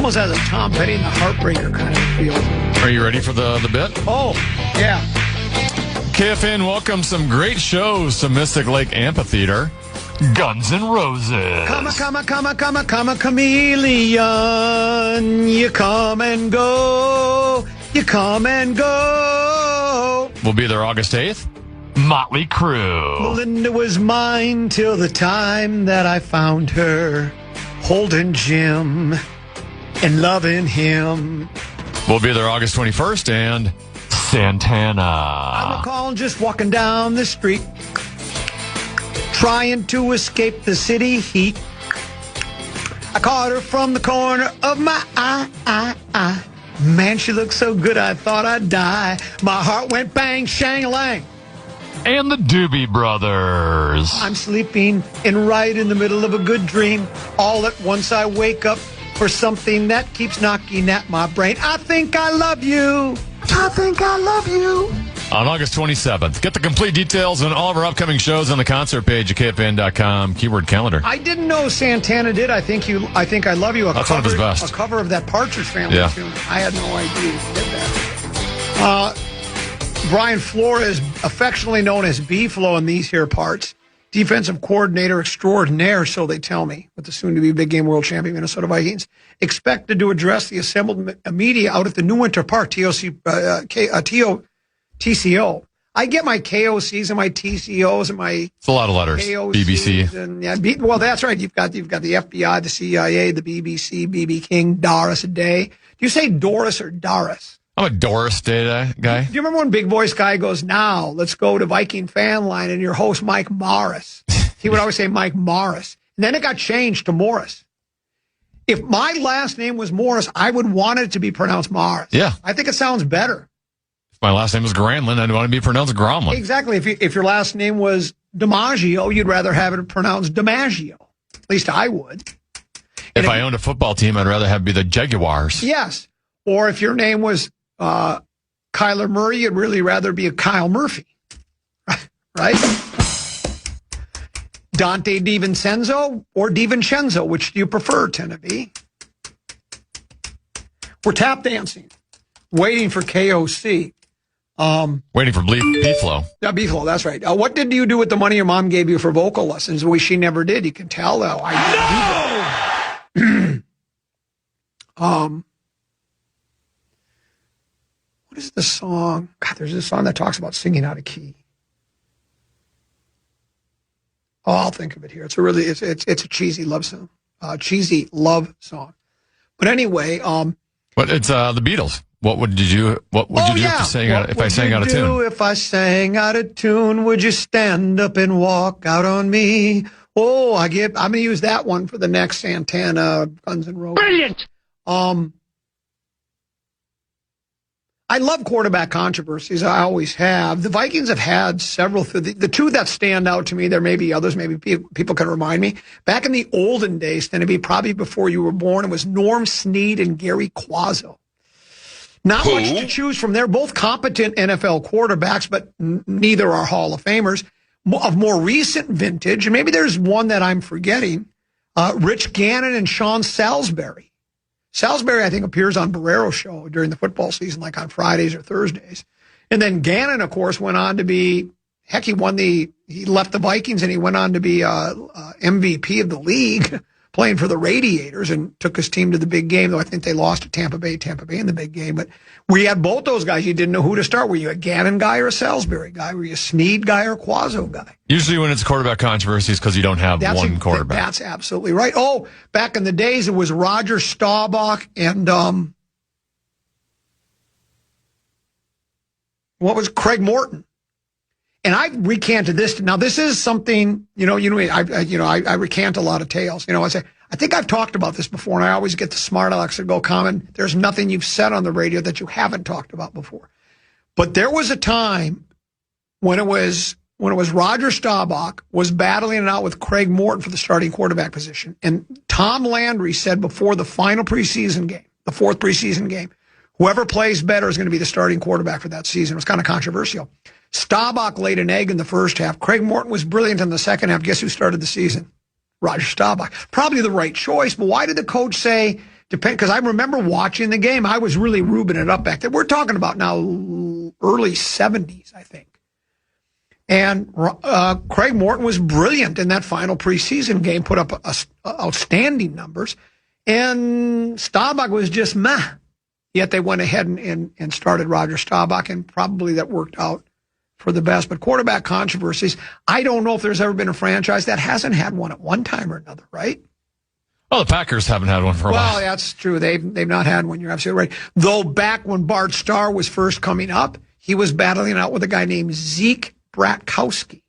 almost has a Tom Petty and the Heartbreaker kind of feel. Are you ready for the bit? Oh, yeah. KFAN welcomes some great shows to Mystic Lake Amphitheater. Guns N' Roses. Come a chameleon. You come and go. You come and go. We'll be there August 8th. Motley Crue. Melinda was mine till the time that I found her. Holding Jim and loving him. We'll be there August 21st and Santana. I recall just walking down the street, trying to escape the city heat. I caught her from the corner of my eye. Man, she looked so good I thought I'd die. My heart went bang, shang-a-lang. And the Doobie Brothers. I'm sleeping and right in the middle of a good dream. All at once I wake up for something that keeps knocking at my brain. I think I love you. I think I love you. On August 27th. Get the complete details on all of our upcoming shows on the concert page at KFAN.com. Keyword calendar. I didn't know Santana did I Think I Love You. That's one of his best. A cover of that Partridge Family tune. I had no idea he did that. Brian Flores, affectionately known as B-Flo in these here parts, defensive coordinator extraordinaire, so they tell me, with the soon-to-be big game world champion Minnesota Vikings, expected to address the assembled media out at the New Winter Park, TCO. I get my KOCs and my TCOs and my it's a lot of letters. KOCs BBC. And, well, that's right. You've got the FBI, the CIA, the BBC, BB King, Doris a day. Do you say Doris or Doris? I'm a Doris Day guy. Do you remember when Big Voice Guy goes, now let's go to Viking Fan Line and your host Mike Morris? He would always say Mike Morris. And then it got changed to Morris. If my last name was Morris, I would want it to be pronounced Morris. Yeah. I think it sounds better. If my last name was Granlund, I'd want to be pronounced Gromlin. Exactly. If your last name was DiMaggio, you'd rather have it pronounced DiMaggio. At least I would. If I owned a football team, I'd rather have it be the Jaguars. Yes. Or if your name was Kyler Murray, you'd really rather be a Kyle Murphy. Right? Dante DiVincenzo or DiVincenzo, which do you prefer, Tennessee? We're tap dancing, waiting for KOC. Waiting for B-Flo. Yeah, B-Flo, that's right. What did you do with the money your mom gave you for vocal lessons? Well, she never did. You can tell, though. What is the song? God, there's this song that talks about singing out of key. Oh, I'll think of it here. It's a cheesy love song. But anyway, but it's the Beatles. What would you do if I sang out of tune? If I sang out of tune, would you stand up and walk out on me? Oh, I'm going to use that one for the next Santana Guns N' Roses. Brilliant. I love quarterback controversies. I always have. The Vikings have had several. The two that stand out to me, there may be others. Maybe people can remind me. Back in the olden days, then it'd be probably before you were born, it was Norm Snead and Gary Quazzo. Not much to choose from. They're both competent NFL quarterbacks, but neither are Hall of Famers. Of more recent vintage, and maybe there's one that I'm forgetting, Rich Gannon and Sean Salisbury. Salisbury, I think, appears on Barrero's show during the football season, like on Fridays or Thursdays. And then Gannon, of course, went on to be, he left the Vikings and he went on to be MVP of the league, playing for the Radiators, and took his team to the big game, though I think they lost to Tampa Bay in the big game. But we had both those guys. You didn't know who to start. Were you a Gannon guy or a Salisbury guy? Were you a Snead guy or a Quazzo guy? Usually when it's quarterback controversies because you don't have one quarterback. That's absolutely right. Oh, back in the days, it was Roger Staubach and what was Craig Morton. And I recanted this. Now, this is something, I recant a lot of tales. I say, I think I've talked about this before, and I always get the smart Alex to go comment. There's nothing you've said on the radio that you haven't talked about before. But there was a time when it was Roger Staubach was battling it out with Craig Morton for the starting quarterback position. And Tom Landry said before the final preseason game, the fourth preseason game, whoever plays better is going to be the starting quarterback for that season. It was kind of controversial. Staubach laid an egg in the first half. Craig Morton was brilliant in the second half. Guess who started the season? Roger Staubach. Probably the right choice, but why did the coach say because I remember watching the game. I was really rubing it up back then. We're talking about now early 70s, I think. And Craig Morton was brilliant in that final preseason game, put up outstanding numbers. And Staubach was just meh. Yet they went ahead and started Roger Staubach, and probably that worked out for the best. But quarterback controversies, I don't know if there's ever been a franchise that hasn't had one at one time or another, right? Well, the Packers haven't had one for a while. Well, that's true. They've not had one. You're absolutely right. Though back when Bart Starr was first coming up, he was battling out with a guy named Zeke Bratkowski,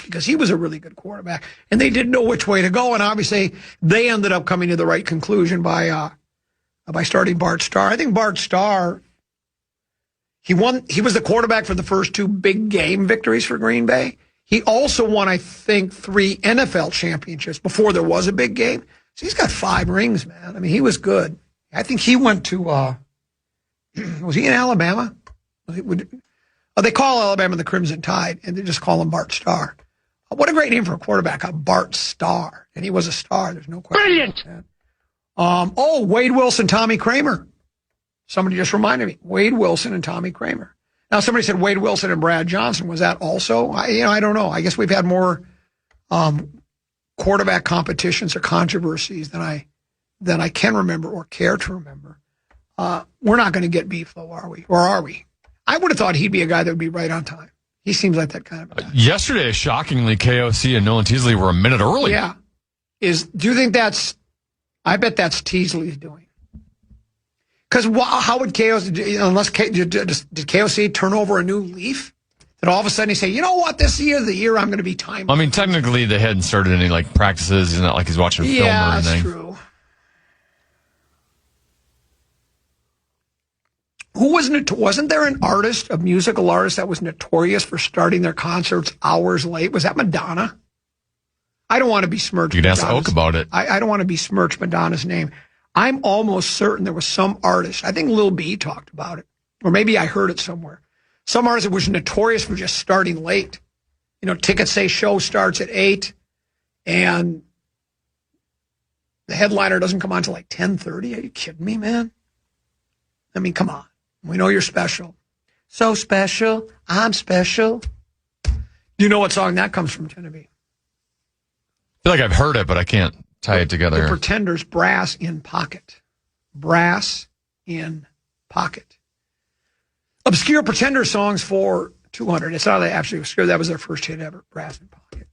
because he was a really good quarterback, and they didn't know which way to go. And obviously, they ended up coming to the right conclusion by starting Bart Starr. I think Bart Starr, he was the quarterback for the first 2 big game victories for Green Bay. He also won, I think, 3 NFL championships before there was a big game. So he's got 5 rings, man. I mean, he was good. I think he went to, was he in Alabama? They call Alabama the Crimson Tide, and they just call him Bart Starr. What a great name for a quarterback, Bart Starr. And he was a star. There's no question. Brilliant. About that. Wade Wilson, Tommy Kramer. Somebody just reminded me. Wade Wilson and Tommy Kramer. Now, somebody said Wade Wilson and Brad Johnson. Was that also? I don't know. I guess we've had more quarterback competitions or controversies than I can remember or care to remember. We're not going to get B-Flo, are we? Or are we? I would have thought he'd be a guy that would be right on time. He seems like that kind of guy. Yesterday, shockingly, KOC and Nolan Teasley were a minute early. Yeah. Do you think that's... I bet that's Teasley's doing. Because how would KOC... Did KOC turn over a new leaf? That all of a sudden he say, you know what, this year, the year I'm going to be timed. I mean, technically, they hadn't started any practices. It's not like he's watching film or anything. Yeah, that's true. Wasn't there an artist, a musical artist, that was notorious for starting their concerts hours late? Was that Madonna? I don't want to besmirch You'd ask Oak about it. I don't want to besmirch Madonna's name. I'm almost certain there was some artist, I think Lil B talked about it, or maybe I heard it somewhere. Some artist that was notorious for just starting late. Tickets say show starts at 8, and the headliner doesn't come on until 10:30. Are you kidding me, man? I mean, come on. We know you're special. So special. I'm special. Do you know what song that comes from, Genevieve? I feel like I've heard it, but I can't tie it together. The Pretenders, Brass in Pocket. Brass in Pocket. Obscure Pretender songs for 200. It's not actually obscure. That was their first hit ever, Brass in Pocket.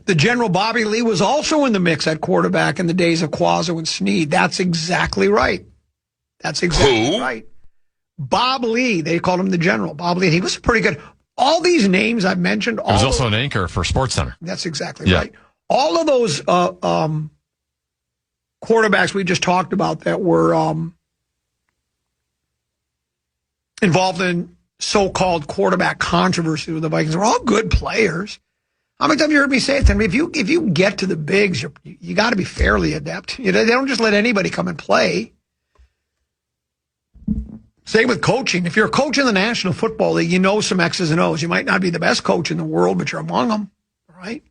The General Bobby Lee was also in the mix at quarterback in the days of Quazzo and Snead. That's exactly right. Right. Bob Lee, they called him the General. Bob Lee, he was pretty good. All these names I've mentioned. He was also an anchor for SportsCenter. That's exactly right. All of those quarterbacks we just talked about that were involved in so-called quarterback controversy with the Vikings were all good players. How many times have you heard me say it? If you get to the bigs, you got to be fairly adept. They don't just let anybody come and play. Same with coaching. If you're a coach in the National Football League, you know some X's and O's. You might not be the best coach in the world, but you're among them, right?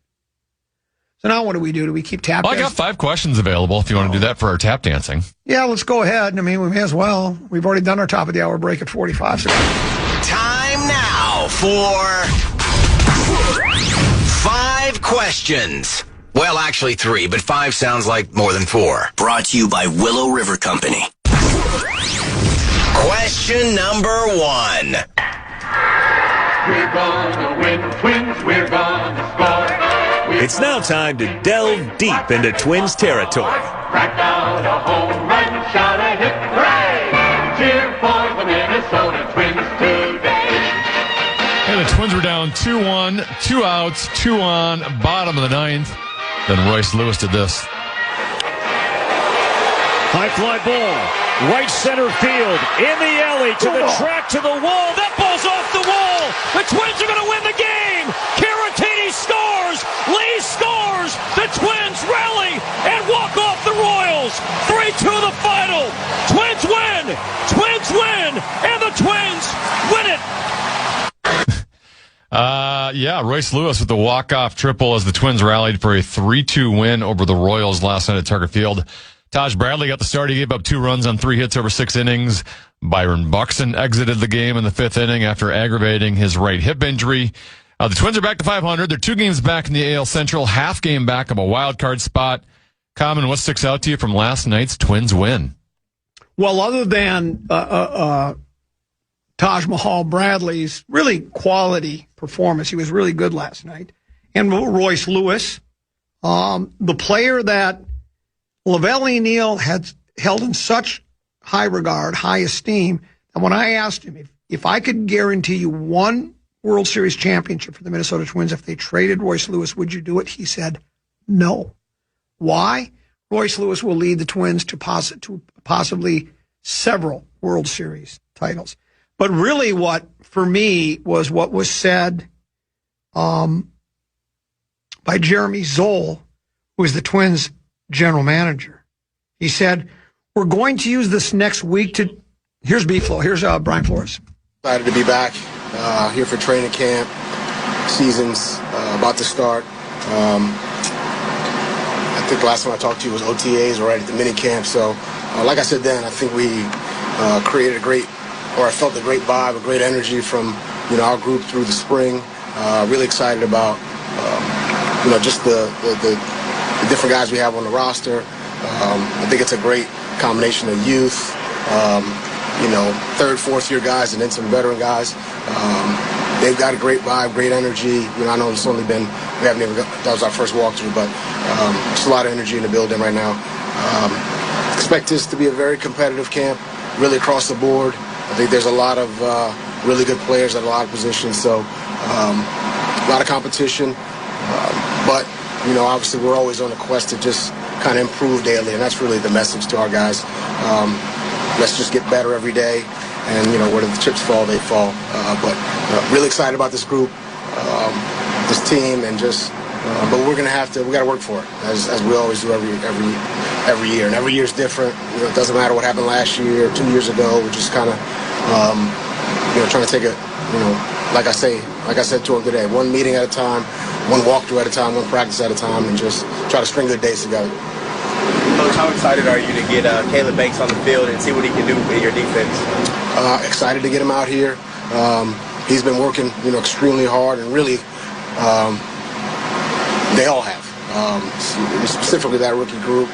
So now what do? Do we keep tap dancing? I got 5 questions available if you want to do that for our tap dancing. Yeah, let's go ahead. I mean, we may as well. We've already done our top of the hour break at 45. So. Time now for 5 questions. Well, actually 3, but 5 sounds like more than 4. Brought to you by Willow River Company. Question number 1. We're gonna win, Twins, we're gonna score. It's now time to delve deep into Twins territory. Crack out a home run, shout a hip hooray! Cheer for the Minnesota Twins today. And the Twins were down 2-1, 2 outs, 2 on, bottom of the 9th. Then Royce Lewis did this. High fly ball, right center field, in the alley, to the track, to the wall. That ball's off the wall. The Twins are going to win the game. Caratini scores. Lee scores. The Twins rally and walk off the Royals. 3-2 the final. Twins win. Twins win. And the Twins win it. Royce Lewis with the walk-off triple as the Twins rallied for a 3-2 win over the Royals last night at Target Field. Taj Bradley got the start. He gave up 2 runs on 3 hits over 6 innings. Byron Buxton exited the game in the 5th inning after aggravating his right hip injury. The Twins are back to 500. They're 2 games back in the AL Central, half game back of a wild card spot. Common, what sticks out to you from last night's Twins win? Well, other than Taj Mahal Bradley's really quality performance, he was really good last night. And Royce Lewis, the player that Lavelli Neal had held in such high regard, high esteem, and when I asked him if I could guarantee you one World Series championship for the Minnesota Twins if they traded Royce Lewis, would you do it? He said no. Why? Royce Lewis will lead the Twins to possibly several World Series titles. But really what, for me, was what was said by Jeremy Zoll, who is the Twins' general manager. He said, we're going to use this next week to... Here's B-Flo. Here's Brian Flores. Excited to be back here for training camp. Season's about to start. I think the last time I talked to you was OTAs or right at the mini camp. So, like I said then, I think we created I felt a great vibe, a great energy from our group through the spring. Really excited about just the different guys we have on the roster. I think it's a great combination of youth, third, fourth year guys, and then some veteran guys. They've got a great vibe, great energy. I know it's only been, that was our first walkthrough, but just a lot of energy in the building right now. Expect this to be a very competitive camp, really across the board. I think there's a lot of really good players at a lot of positions, so a lot of competition. But, obviously we're always on a quest to just kind of improve daily, and that's really the message to our guys. Let's just get better every day, and, where the chips fall, they fall. But really excited about this group, this team, and just, but we got to work for it, as we always do every year. And every year's different. It doesn't matter what happened last year or 2 years ago. We're just kind of, trying to take it, like I said to him today, one meeting at a time, one walkthrough at a time, one practice at a time, and just try to string good days together. Coach, how excited are you to get Caleb Banks on the field and see what he can do in your defense? Excited to get him out here. He's been working, extremely hard, and really, they all have. Specifically that rookie group,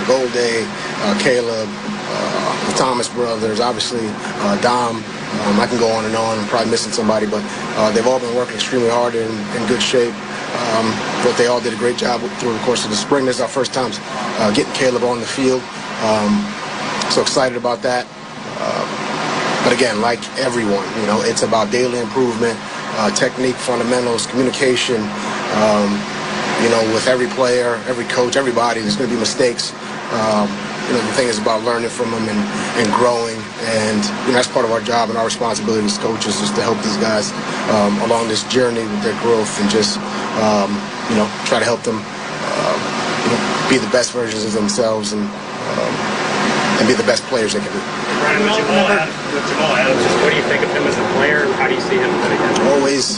Golday, Caleb, the Thomas brothers, obviously Dom. I can go on and on. I'm probably missing somebody, but they've all been working extremely hard and in good shape. But they all did a great job through the course of the spring. This is our first time getting Caleb on the field. So excited about that. But again, like everyone, it's about daily improvement, technique, fundamentals, communication. With every player, every coach, everybody, there's going to be mistakes. The thing is about learning from them and growing, and that's part of our job and our responsibility as coaches is to help these guys along this journey with their growth, and just try to help them be the best versions of themselves and be the best players they can be. Brian, with Jamal Adams, what do you think of him as a player? How do you see him fitting in? Always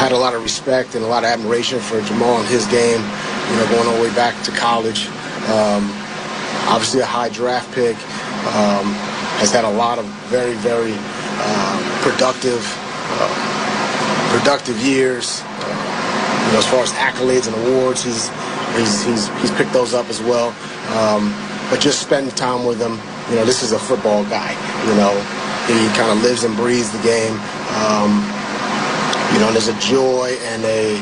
had a lot of respect and a lot of admiration for Jamal and his game, going all the way back to college. Obviously a high draft pick, has had a lot of very, very productive years. As far as accolades and awards, he's picked those up as well. But just spending time with him, this is a football guy. He kind of lives and breathes the game. There's a joy and a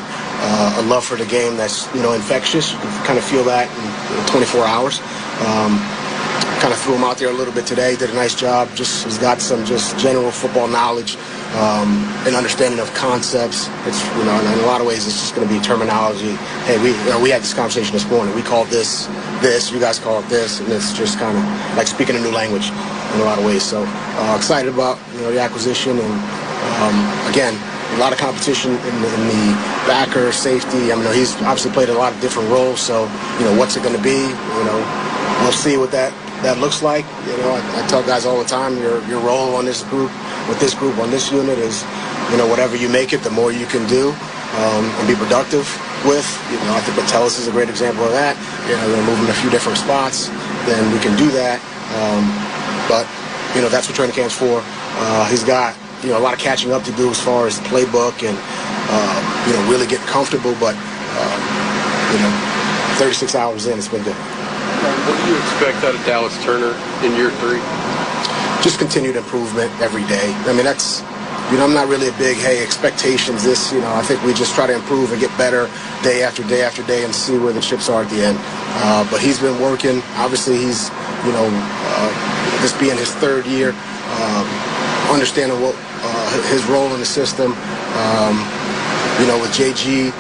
love for the game that's, infectious. You can kind of feel that in 24 hours. Kind of threw him out there a little bit today. Did a nice job. He's got some just general football knowledge and understanding of concepts. It's, in a lot of ways, it's just going to be terminology. Hey, we had this conversation this morning. We call this, you guys call it this, and it's just kind of like speaking a new language in a lot of ways. So excited about, the acquisition, and again, a lot of competition in the backer, safety. He's obviously played a lot of different roles, so, what's it going to be? We'll see what that looks like. I tell guys all the time, your role on this group, with this group, on this unit is whatever you make it, the more you can do and be productive with. I think Metellus is a great example of that. They're moving a few different spots, then we can do that. But that's what training camp's for. He's got a lot of catching up to do as far as the playbook and really get comfortable. But 36 hours in, it's been good. What do you expect out of Dallas Turner in year 3? Just continued improvement every day. I mean, that's, I'm not really a big, expectations this, I think we just try to improve and get better day after day after day and see where the chips are at the end. But he's been working. Obviously, he's, this being his 3rd year, understanding what his role in the system, with JG,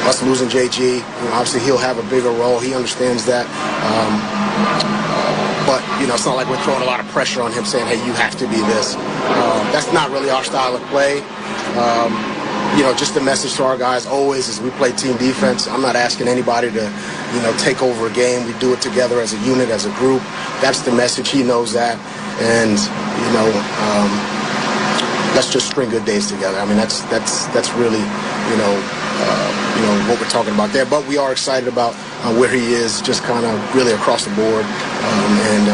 us losing JG, obviously he'll have a bigger role. He understands that. But, it's not like we're throwing a lot of pressure on him saying, hey, you have to be this. That's not really our style of play. Just the message to our guys always is we play team defense. I'm not asking anybody to, take over a game. We do it together as a unit, as a group. That's the message. He knows that. And, let's just string good days together. I mean, that's really, what we're talking about there. But we are excited about where he is, just kind of really across the board. And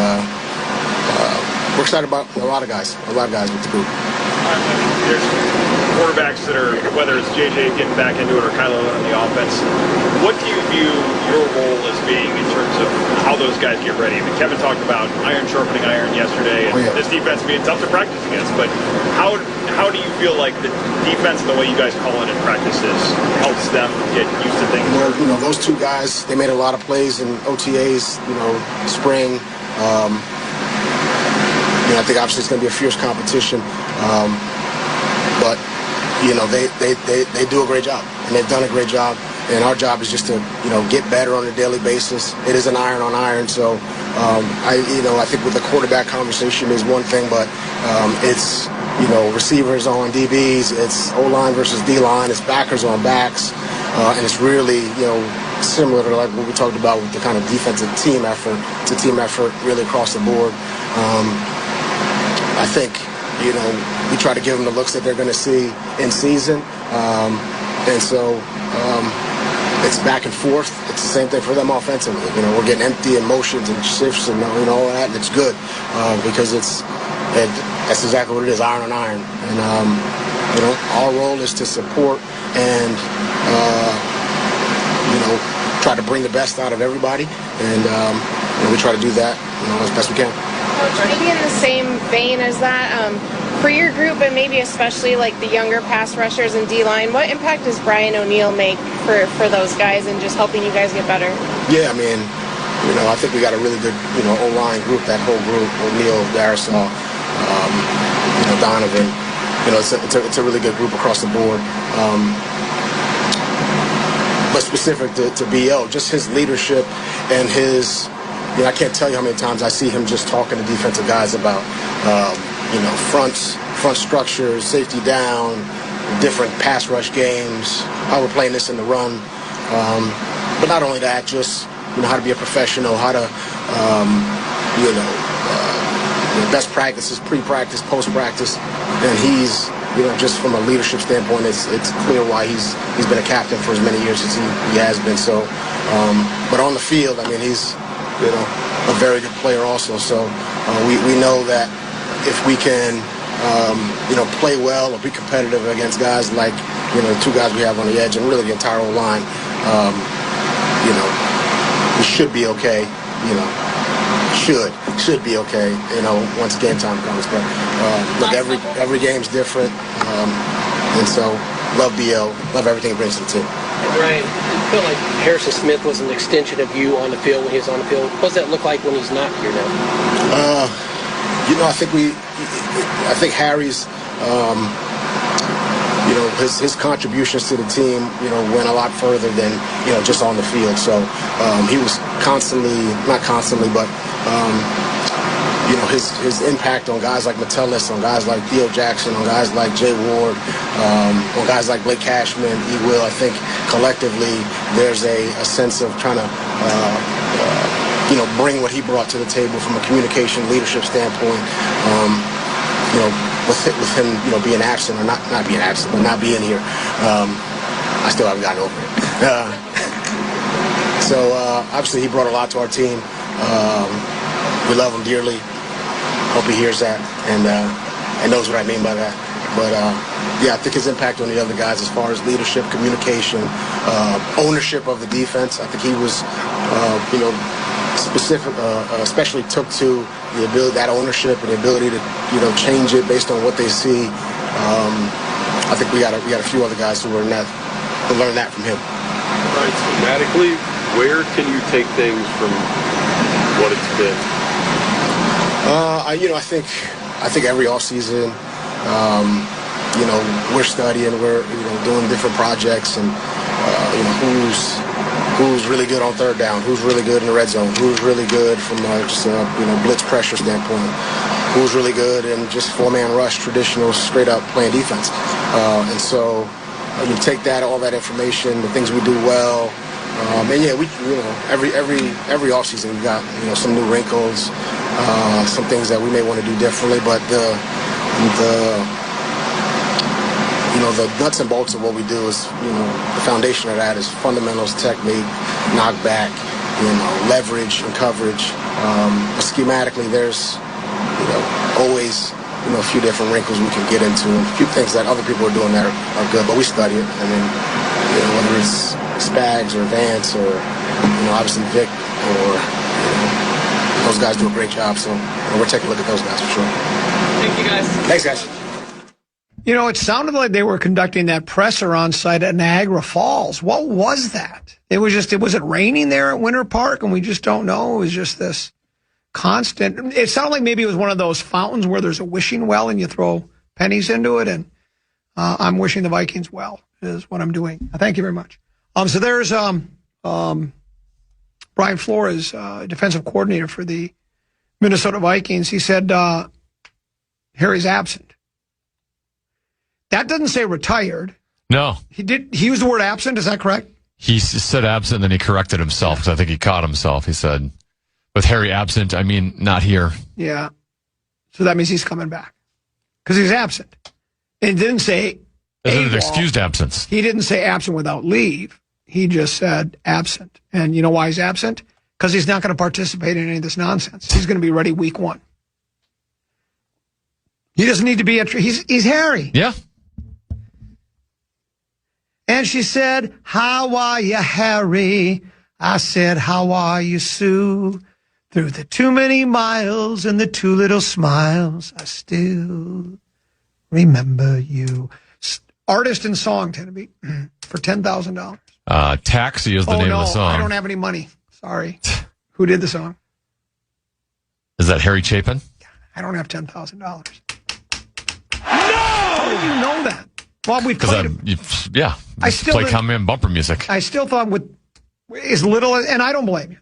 we're excited about a lot of guys with the group. There's quarterbacks that are, whether it's JJ getting back into it or Kylo on the offense, what do you view your role as being in terms of how those guys get ready? I mean, Kevin talked about iron sharpening iron yesterday, and this defense being tough to practice against, but how do you feel like the defense and the way you guys call it in practices helps them get used to things? Well, those two guys, they made a lot of plays in OTAs, spring. I think obviously it's going to be a fierce competition. But they do a great job, and they've done a great job. And our job is just to, get better on a daily basis. It is an iron on iron. So, I think with the quarterback conversation is one thing, but it's, receivers on DBs, it's O-line versus D-line, it's backers on backs, and it's really, similar to like what we talked about with the kind of defensive team effort. It's a team effort really across the board. I think, we try to give them the looks that they're going to see in season. And so it's back and forth. It's the same thing for them offensively. We're getting empty and motions and shifts and all that, and it's good because that's exactly what it is, iron on iron. And, our role is to support and, try to bring the best out of everybody. And we try to do that, as best we can. Maybe in the same vein as that, for your group and maybe especially like the younger pass rushers and D-line, what impact does Brian O'Neill make for those guys and just helping you guys get better? Yeah, I mean, I think we got a really good, O-line group, that whole group, O'Neill, Darisaw, Donovan. It's a really good group across the board. But specific to B.O., just his leadership and his... I can't tell you how many times I see him just talking to defensive guys about, front structures, safety down, different pass rush games, how we're playing this in the run. But not only that, just, how to be a professional, how to, best practices, pre-practice, post-practice. And he's, just from a leadership standpoint, it's clear why he's been a captain for as many years as he has been. So, but on the field, I mean, he's, a very good player also. So we know that if we can, play well or be competitive against guys like, the two guys we have on the edge and really the entire line, we should be okay, should be okay, once game time comes. But look, every game's different, and so love BL, love everything it brings to the team. Ryan, I feel like Harrison Smith was an extension of you on the field when he was on the field. What does that look like when he's not here now? I think Harry's, his contributions to the team, went a lot further than, just on the field. So he was not constantly, but, his impact on guys like Metellus, on guys like Theo Jackson, on guys like Jay Ward, on guys like Blake Cashman, E. Will, I think collectively there's a sense of trying to, bring what he brought to the table from a communication leadership standpoint. with him, being absent or not being absent, but not being here, I still haven't gotten over it. So obviously he brought a lot to our team. We love him dearly. Hope he hears that and knows what I mean by that. But I think his impact on the other guys as far as leadership, communication, ownership of the defense. I think he was, specific, especially took to the ability, that ownership and the ability to, change it based on what they see. I think we got a few other guys who learned that from him. All right, schematically, where can you take things from what it's been? I think every offseason, we're studying, we're doing different projects, and who's really good on third down, who's really good in the red zone, who's really good from just a blitz pressure standpoint, who's really good in just four-man rush, traditional straight up playing defense, and so you take all that information, the things we do well. And yeah, we every offseason we got some new wrinkles, some things that we may want to do differently, but the nuts and bolts of what we do is the foundation of that is fundamentals, technique, knockback, leverage and coverage. Schematically, there's always a few different wrinkles we can get into, and a few things that other people are doing that are good, but we study it. And then whether it's Spags or Vance or obviously Vic or those guys do a great job. So we're taking a look at those guys for sure. Thank you, guys. Thanks, guys. It sounded like they were conducting that presser on site at Niagara Falls. What was that? Was it raining there at Winter Park, and we just don't know? It was just this constant. It sounded like maybe it was one of those fountains where there's a wishing well and you throw pennies into it, and I'm wishing the Vikings well is what I'm doing. Thank you very much. So there's Brian Flores, defensive coordinator for the Minnesota Vikings. He said Harry's absent. That doesn't say retired. No. He used the word absent. Is that correct? He said absent, and then he corrected himself because I think he caught himself. He said, with Harry absent, I mean not here. Yeah. So that means he's coming back because he's absent. And he didn't say Isn't it excused absence? He didn't say absent without leave. He just said absent. And you know why he's absent? Because he's not going to participate in any of this nonsense. He's going to be ready week 1. He doesn't need to be he's Harry. Yeah. And she said, how are you, Harry? I said, how are you, Sue? Through the too many miles and the too little smiles, I still remember you. Artist and song, Tennessee, for $10,000. Taxi is the name of the song. I don't have any money. Sorry. Who did the song? Is that Harry Chapin? I don't have $10,000. No! How did you know that? Well, we played I still play common bumper music. I still thought with as little, and I don't blame you.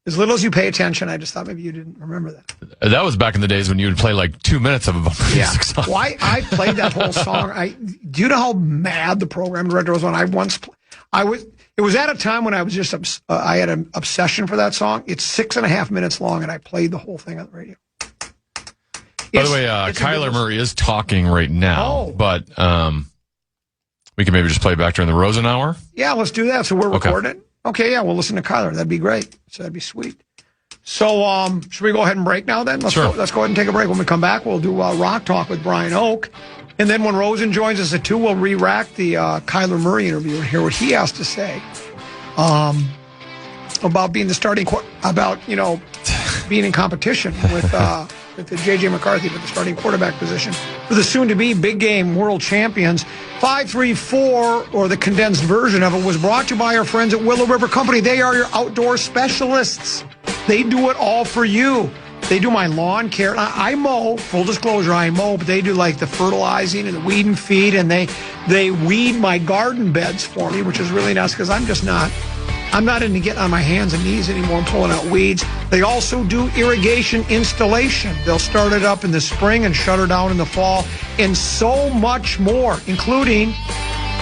As little as you pay attention, I just thought maybe you didn't remember that. That was back in the days when you would play like 2 minutes of a bumper music song. Well, I played that whole song. Do you know how mad the program director was when I once? It was at a time when I was just I had an obsession for that song. It's 6.5 minutes long, and I played the whole thing on the radio. By the way, Kyler Murray is talking right now, but we can maybe just play it back during the Rosen Hour. Yeah, let's do that. So we're recording. Okay, yeah, we'll listen to Kyler. That'd be great. So that'd be sweet. So should we go ahead and break now then? Let's go ahead and take a break. When we come back, we'll do Rock Talk with Brian Oak. And then when Rosen joins us at 2, we'll re-rack the Kyler Murray interview and hear what he has to say about being the starting about, being in competition with the J.J. McCarthy for the starting quarterback position for the soon-to-be big game world champions. 534, or the condensed version of it, was brought to you by our friends at Willow River Company. They are your outdoor specialists. They do it all for you. They do my lawn care. I mow, full disclosure, I mow, but they do like the fertilizing and the weed and feed, and they weed my garden beds for me, which is really nice because I'm not into getting on my hands and knees anymore and pulling out weeds. They also do irrigation installation. They'll start it up in the spring and shut her down in the fall, and so much more, including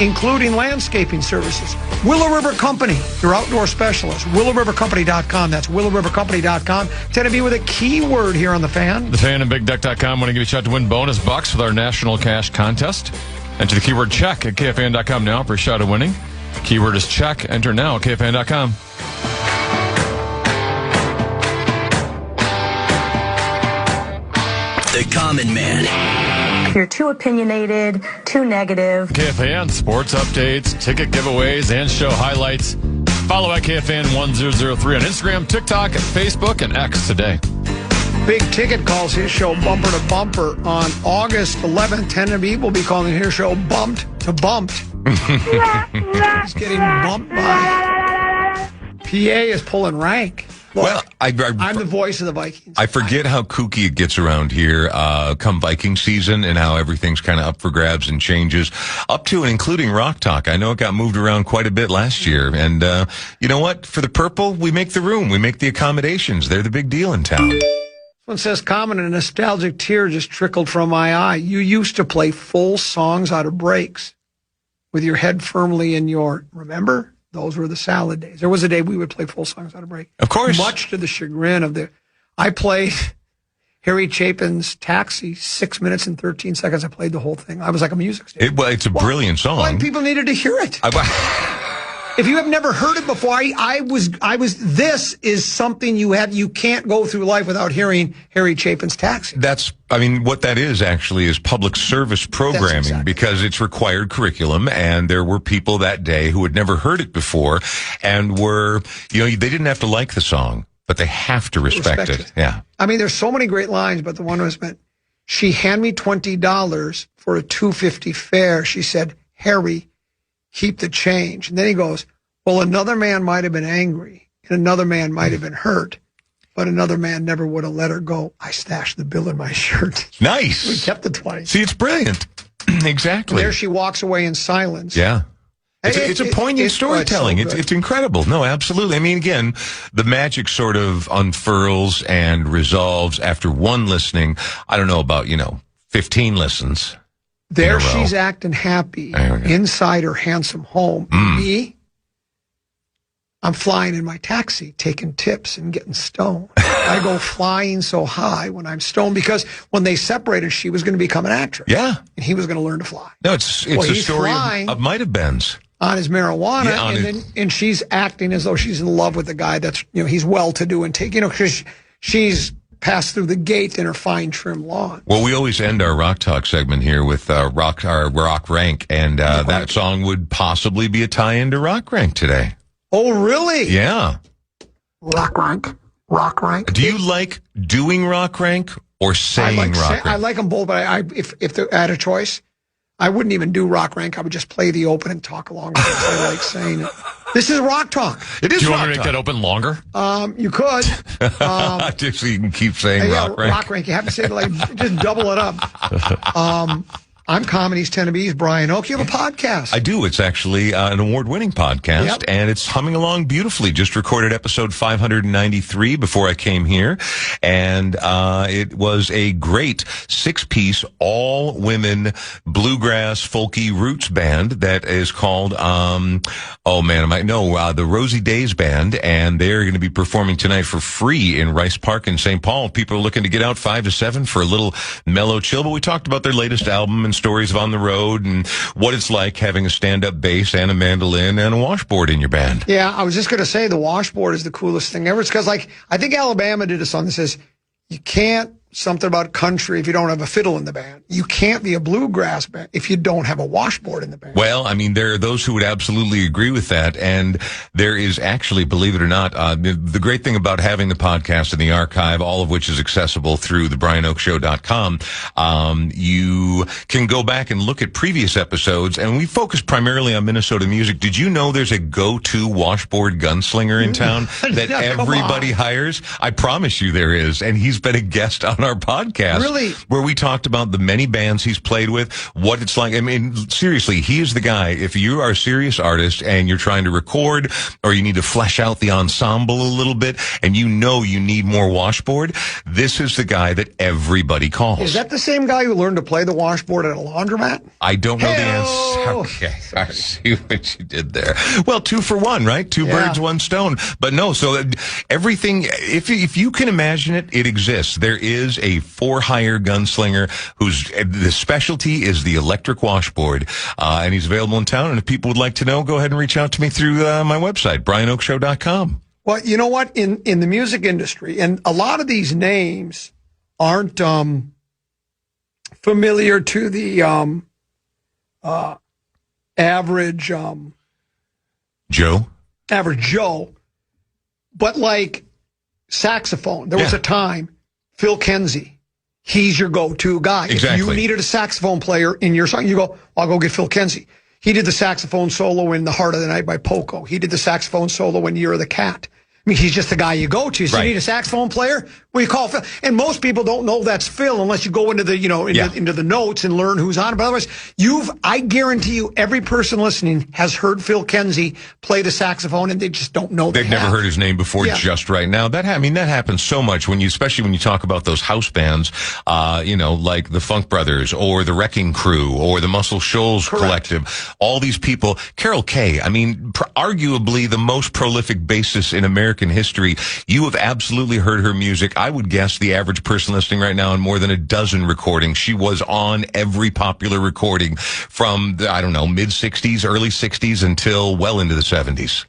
including landscaping services. Willow River Company, your outdoor specialist. WillowRiverCompany.com. That's WillowRiverCompany.com. 10 to be with a keyword here on The Fan. The Fan and BigDeck.com want to give you a shot to win bonus bucks with our national cash contest. Enter the keyword check at KFAN.com now for a shot of winning. Keyword is check. Enter now at KFAN.com. The Common Man. You're too opinionated, too negative. KFAN sports updates, ticket giveaways, and show highlights. Follow at KFAN 1003 on Instagram, TikTok, Facebook, and X today. Big Ticket calls his show Bumper to Bumper on August 11th. 10 to be will be calling his show Bumped to Bumped. He's getting bumped by. PA is pulling rank. Look, well, I'm the voice of the Vikings. I forget how kooky it gets around here come Viking season and how everything's kind of up for grabs and changes, up to and including ROK TOK. I know it got moved around quite a bit last year. And you know what? For the Purple, we make the room. We make the accommodations. They're the big deal in town. One says, Common, a nostalgic tear just trickled from my eye. You used to play full songs out of breaks with your head firmly in your, remember? Those were the salad days. There was a day we would play full songs out of break. Of course. Much to the chagrin of I played Harry Chapin's Taxi, 6 minutes and 13 seconds. I played the whole thing. I was like a music station. It's a brilliant song. Well, people needed to hear it. If you have never heard it before, this is something you can't go through life without hearing Harry Chapin's Taxi. What that is actually is public service programming because it's required curriculum, and there were people that day who had never heard it before and they didn't have to like the song, but they have to respect it. Yeah. I mean, there's so many great lines, but the one was meant, she handed me $20 for a $2.50 fare. She said, Harry, keep the change. And then he goes, well, another man might have been angry and another man might have been hurt, but another man never would have let her go. I stashed the bill in my shirt. Nice. We kept the 20. See, it's brilliant. Exactly. And there she walks away in silence. Yeah. It's a poignant storytelling. It's incredible. No, absolutely. I mean, again, the magic sort of unfurls and resolves after one listening. I don't know about, 15 listens. There she's acting happy inside her handsome home. Me, I'm flying in my taxi, taking tips and getting stoned. I go flying so high when I'm stoned because when they separated, she was going to become an actress. Yeah. And he was going to learn to fly. No, it's a story of might have beens. On his marijuana, and she's acting as though she's in love with the guy that's, he's well-to-do and because she's passed through the gate in her fine trim lawn. Well, we always end our ROK TOK segment here with our rock rank, and that song would possibly be a tie-in to Rock Rank today. Oh, really? Yeah. Rock rank. Do you like doing Rock Rank or saying Rock Rank? I like them both, but if I had a choice, I wouldn't even do Rock Rank. I would just play the open and talk along with it. I like saying it. This is ROK TOK. It is. Do you want to make that open longer? You could. Just so you can keep saying Rock Rank. Rock Rank. You have to say just double it up. I'm Comedy's 10 to B's Brian Oake. You have a podcast. I do. It's actually an award-winning podcast, and it's humming along beautifully. Just recorded episode 593 before I came here, and it was a great 6-piece, all-women bluegrass folky roots band that is called, the Rosie Days Band, and they're going to be performing tonight for free in Rice Park in St. Paul. People are looking to get out 5 to 7 for a little mellow chill, but we talked about their latest album and stories of on the road and what it's like having a stand-up bass and a mandolin and a washboard in your band. Yeah, I was just going to say the washboard is the coolest thing ever. It's because, I think Alabama did a song that says, you can't, something about country if you don't have a fiddle in the band. You can't be a bluegrass band if you don't have a washboard in the band. Well, I mean, there are those who would absolutely agree with that. And there is actually, believe it or not, the great thing about having the podcast and the archive, all of which is accessible through thebrianoakeshow.com, you can go back and look at previous episodes. And we focus primarily on Minnesota music. Did you know there's a go-to washboard gunslinger in town that everybody hires? I promise you there is. And he's been a guest on on our podcast. Really? Where we talked about the many bands he's played with, what it's like. I mean, seriously, he is the guy. If you are a serious artist and you're trying to record or you need to flesh out the ensemble a little bit and you know you need more washboard, this is the guy that everybody calls. Is that the same guy who learned to play the washboard at a laundromat? I don't know the Hey-o! answer. Okay, I see what you did there. Well, 2 for 1, right? Two birds, one stone. But no, so everything, if you can imagine it, it exists. There is a for-hire gunslinger whose the specialty is the electric washboard, and he's available in town. And if people would like to know, go ahead and reach out to me through my website, BrianOakShow.com. Well, you know what? In the music industry, and a lot of these names aren't familiar to the average Joe, but like saxophone, there was a time, Phil Kenzie, he's your go-to guy. Exactly. If you needed a saxophone player in your song, you go, I'll go get Phil Kenzie. He did the saxophone solo in The Heart of the Night by Poco. He did the saxophone solo in Year of the Cat. I mean, he's just the guy you go to. So you need a saxophone player? Well, you call Phil. And most people don't know that's Phil unless you go into the, into the notes and learn who's on it. But otherwise, I guarantee you, every person listening has heard Phil Kenzie play the saxophone and they just don't know They've never heard his name before just right now. That happens so much especially when you talk about those house bands, like the Funk Brothers or the Wrecking Crew or the Muscle Shoals Collective. All these people. Carol Kay, I mean, arguably the most prolific bassist in American history. You have absolutely heard her music. I would guess the average person listening right now in more than a dozen recordings. She was on every popular recording from the, mid 60s, early 60s until well into the 70s.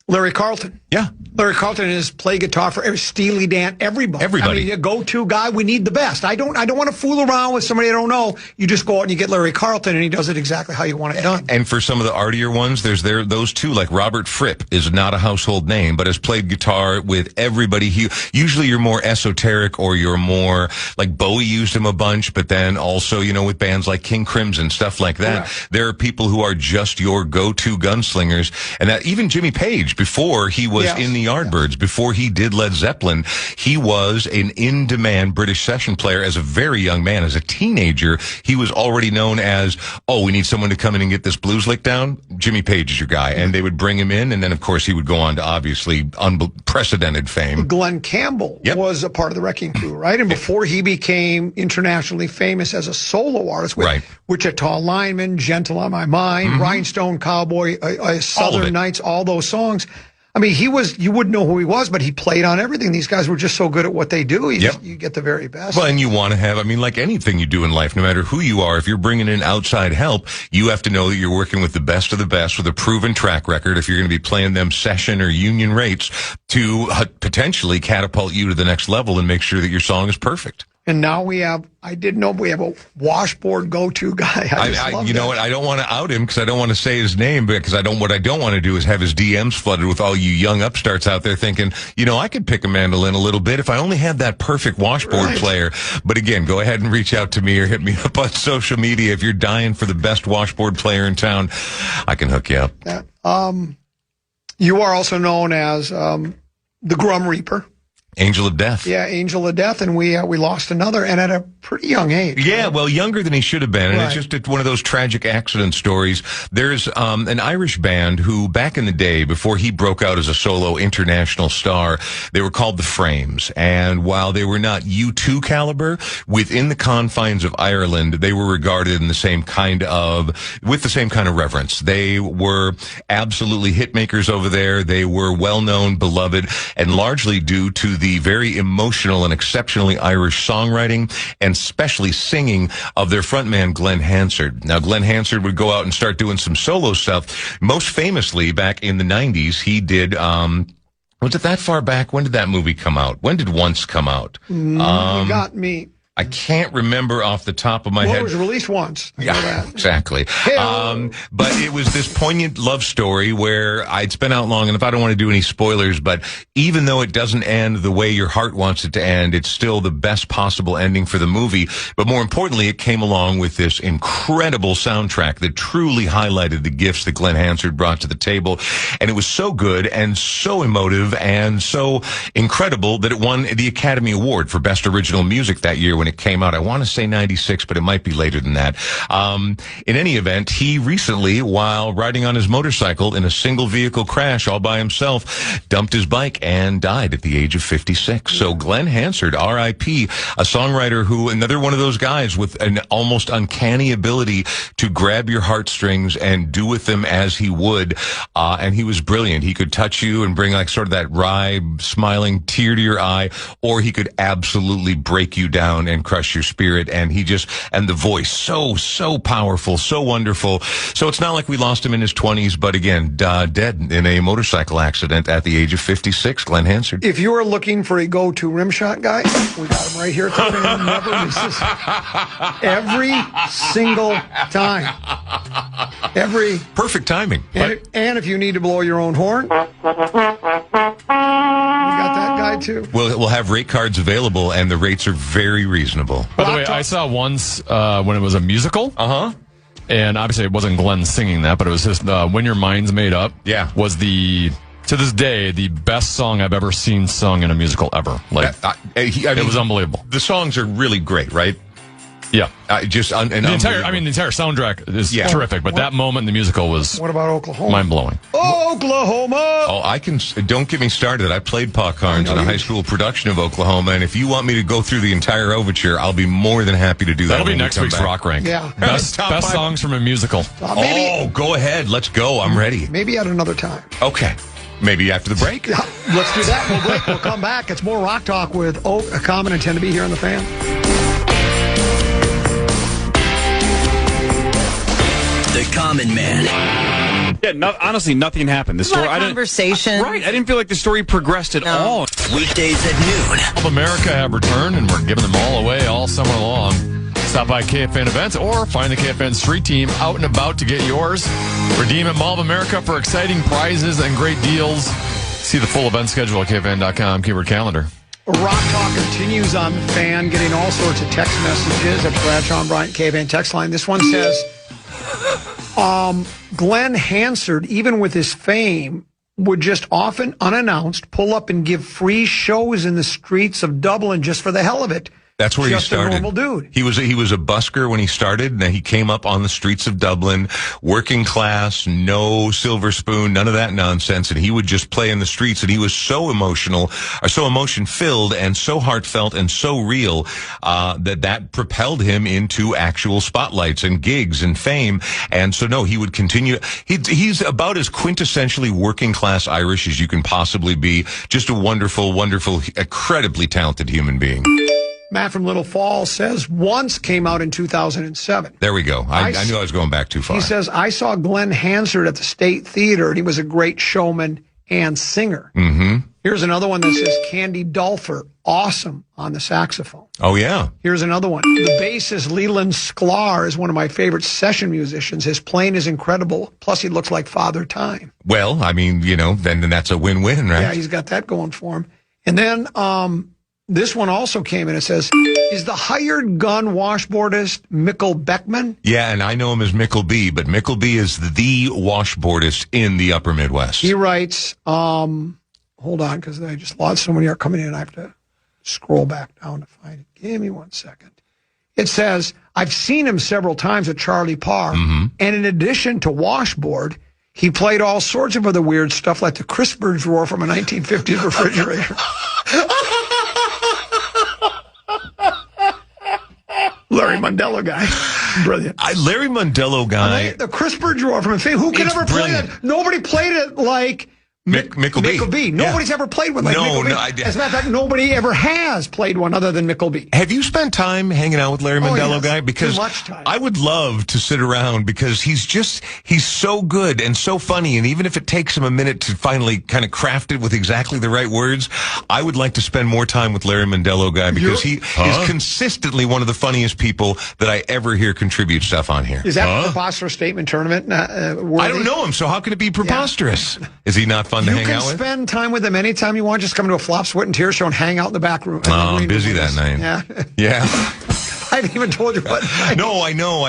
Larry Carlton. Yeah. Larry Carlton is play guitar for Steely Dan, everybody. I mean, a go-to guy, we need the best. I don't want to fool around with somebody I don't know. You just go out and you get Larry Carlton and he does it exactly how you want it done. And for some of the artier ones, there's those two, like Robert Fripp is not a household name, but has played guitar with everybody. Usually you're more esoteric or you're more, like Bowie used him a bunch, but then also, with bands like King Crimson, stuff like that. Correct. There are people who are just your go-to gunslingers. And that even Jimmy Page, before he was in the Yardbirds, before he did Led Zeppelin, he was an in-demand British session player as a very young man. As a teenager, he was already known as, we need someone to come in and get this blues lick down. Jimmy Page is your guy. And they would bring him in, and then, of course, he would go on to obviously unprecedented fame. Glenn Campbell was a part of the Wrecking Crew, right? And before he became internationally famous as a solo artist with Wichita Lineman, Gentle on My Mind, Rhinestone Cowboy, Southern Nights, all those songs. I mean, you wouldn't know who he was, but he played on everything. These guys were just so good at what they do. You get the very best. Well, and you want to have, like anything you do in life, no matter who you are, if you're bringing in outside help, you have to know that you're working with the best of the best with a proven track record if you're going to be playing them session or union rates to potentially catapult you to the next level and make sure that your song is perfect. And now I didn't know we have a washboard go-to guy. You know what? I don't want to out him because I don't want to say his name because what I don't want to do is have his DMs flooded with all you young upstarts out there thinking, I could pick a mandolin a little bit if I only had that perfect washboard player. But again, go ahead and reach out to me or hit me up on social media. If you're dying for the best washboard player in town, I can hook you up. You are also known as the Grum Reaper. Angel of Death. Yeah, Angel of Death, and we lost another, and at a pretty young age. Yeah, well, younger than he should have been, and it's just one of those tragic accident stories. There's an Irish band who, back in the day, before he broke out as a solo international star, they were called the Frames, and while they were not U2 caliber, within the confines of Ireland, they were regarded in with the same kind of reverence. They were absolutely hitmakers over there. They were well-known, beloved, and largely due to the very emotional and exceptionally Irish songwriting and especially singing of their frontman, Glenn Hansard. Now, Glenn Hansard would go out and start doing some solo stuff. Most famously, back in the 90s, he did, was it that far back? When did that movie come out? When did Once come out? You got me. I can't remember off the top of my head. It was released once. I know that. Exactly. But it was this poignant love story where it's been out long, and if I don't want to do any spoilers, but even though it doesn't end the way your heart wants it to end, it's still the best possible ending for the movie. But more importantly, it came along with this incredible soundtrack that truly highlighted the gifts that Glenn Hansard brought to the table. And it was so good and so emotive and so incredible that it won the Academy Award for Best Original Music that year when it came out. I want to say 96, but it might be later than that. In any event, he recently, while riding on his motorcycle in a single vehicle crash all by himself, dumped his bike and died at the age of 56. So Glenn Hansard, R.I.P., a songwriter who, another one of those guys with an almost uncanny ability to grab your heartstrings and do with them as he would. And he was brilliant. He could touch you and bring like sort of that wry, smiling tear to your eye, or he could absolutely break you down and crush your spirit. And and the voice, so powerful, so wonderful. So it's not like we lost him in his 20s, but again, dead in a motorcycle accident at the age of 56, Glenn Hansard. If you are looking for a go-to rim shot guy, we got him right here. Never misses. Every single time. Perfect timing. And if you need to blow your own horn, we got that guy too. We'll have rate cards available, and the rates are very reasonable. By the way, I saw once when it was a musical. And obviously it wasn't Glenn singing that, but it was just When Your Mind's Made Up. Yeah. Was to this day, the best song I've ever seen sung in a musical ever. Like, it was unbelievable. The songs are really great, right? Yeah. The entire soundtrack is terrific, but that moment in the musical was What about Oklahoma? mind-blowing. Oklahoma! Oh, don't get me started. I played Pa Carnes in a high school production of Oklahoma, and if you want me to go through the entire overture, I'll be more than happy to do that. That'll be next week's Rock Rank. Yeah. Best songs from a musical. Go ahead. Let's go. I'm ready. Maybe at another time. Okay. Maybe after the break. Yeah, let's do that. We'll break. We'll come back. It's more Rock Talk with Oak, a Common and 10 to be here on the Fan. The Common Man. Yeah, honestly, nothing happened. The story, conversation. I didn't feel like the story progressed at all. Weekdays at noon. Mall of America have returned, and we're giving them all away all summer long. Stop by KFAN events or find the KFAN street team out and about to get yours. Redeem at Mall of America for exciting prizes and great deals. See the full event schedule at KFAN.com, keyword calendar. Rock Talk continues on the Fan, getting all sorts of text messages at Bradshaw and Bryant KFAN text line. This one says, Glenn Hansard, even with his fame, would just often unannounced pull up and give free shows in the streets of Dublin just for the hell of it. That's where Just he started. a normal dude. He was a busker when he started, and he came up on the streets of Dublin, working class, no silver spoon, none of that nonsense, and he would just play in the streets, and he was so emotional, or so emotion-filled, and so heartfelt, and so real, that propelled him into actual spotlights and gigs and fame, and so no, he would continue. He's about as quintessentially working-class Irish as you can possibly be, just a wonderful, wonderful, incredibly talented human being. Matt from Little Falls says, once came out in 2007. There we go. I knew I was going back too far. He says, I saw Glenn Hansard at the State Theater, and he was a great showman and singer. Mm-hmm. Here's another one that says, Candy Dulfer, awesome on the saxophone. Oh, yeah. Here's another one. The bassist Leland Sklar is one of my favorite session musicians. His playing is incredible. Plus, he looks like Father Time. Well, I mean, then that's a win-win, right? Yeah, he's got that going for him. And then this one also came in. It says, is the hired gun washboardist Mikkel Beckman? Yeah, and I know him as Mikkel B, but Mikkel B is the washboardist in the upper Midwest. He writes, hold on, because I just lost so many are coming in. I have to scroll back down to find it. Give me 1 second. It says, I've seen him several times at Charlie Parr, and in addition to washboard, he played all sorts of other weird stuff like the crisper drawer from a 1950s refrigerator. Larry Mondello guy. Brilliant. Larry Mondello guy. The crisper drawer from a thing. Who can ever play it? Nobody played it like Mickle-B. Nobody's ever played one like Mickle-B. As a matter of fact, nobody ever has played one other than Mickle-B. Have you spent time hanging out with Larry Mondello, guy? Because too much time. I would love to sit around because he's so good and so funny. And even if it takes him a minute to finally kind of craft it with exactly the right words, I would like to spend more time with Larry Mondello, guy, because he is consistently one of the funniest people that I ever hear contribute stuff on here. Is that the preposterous statement tournament? I don't know him, so how can it be preposterous? Yeah. Is he not fun to hang out with? You can spend time with him anytime you want. Just come to a Flop, Sweat, and Tears show and hang out in the back room. Oh, I'm busy that night. Yeah. I haven't even told you what. No, I know.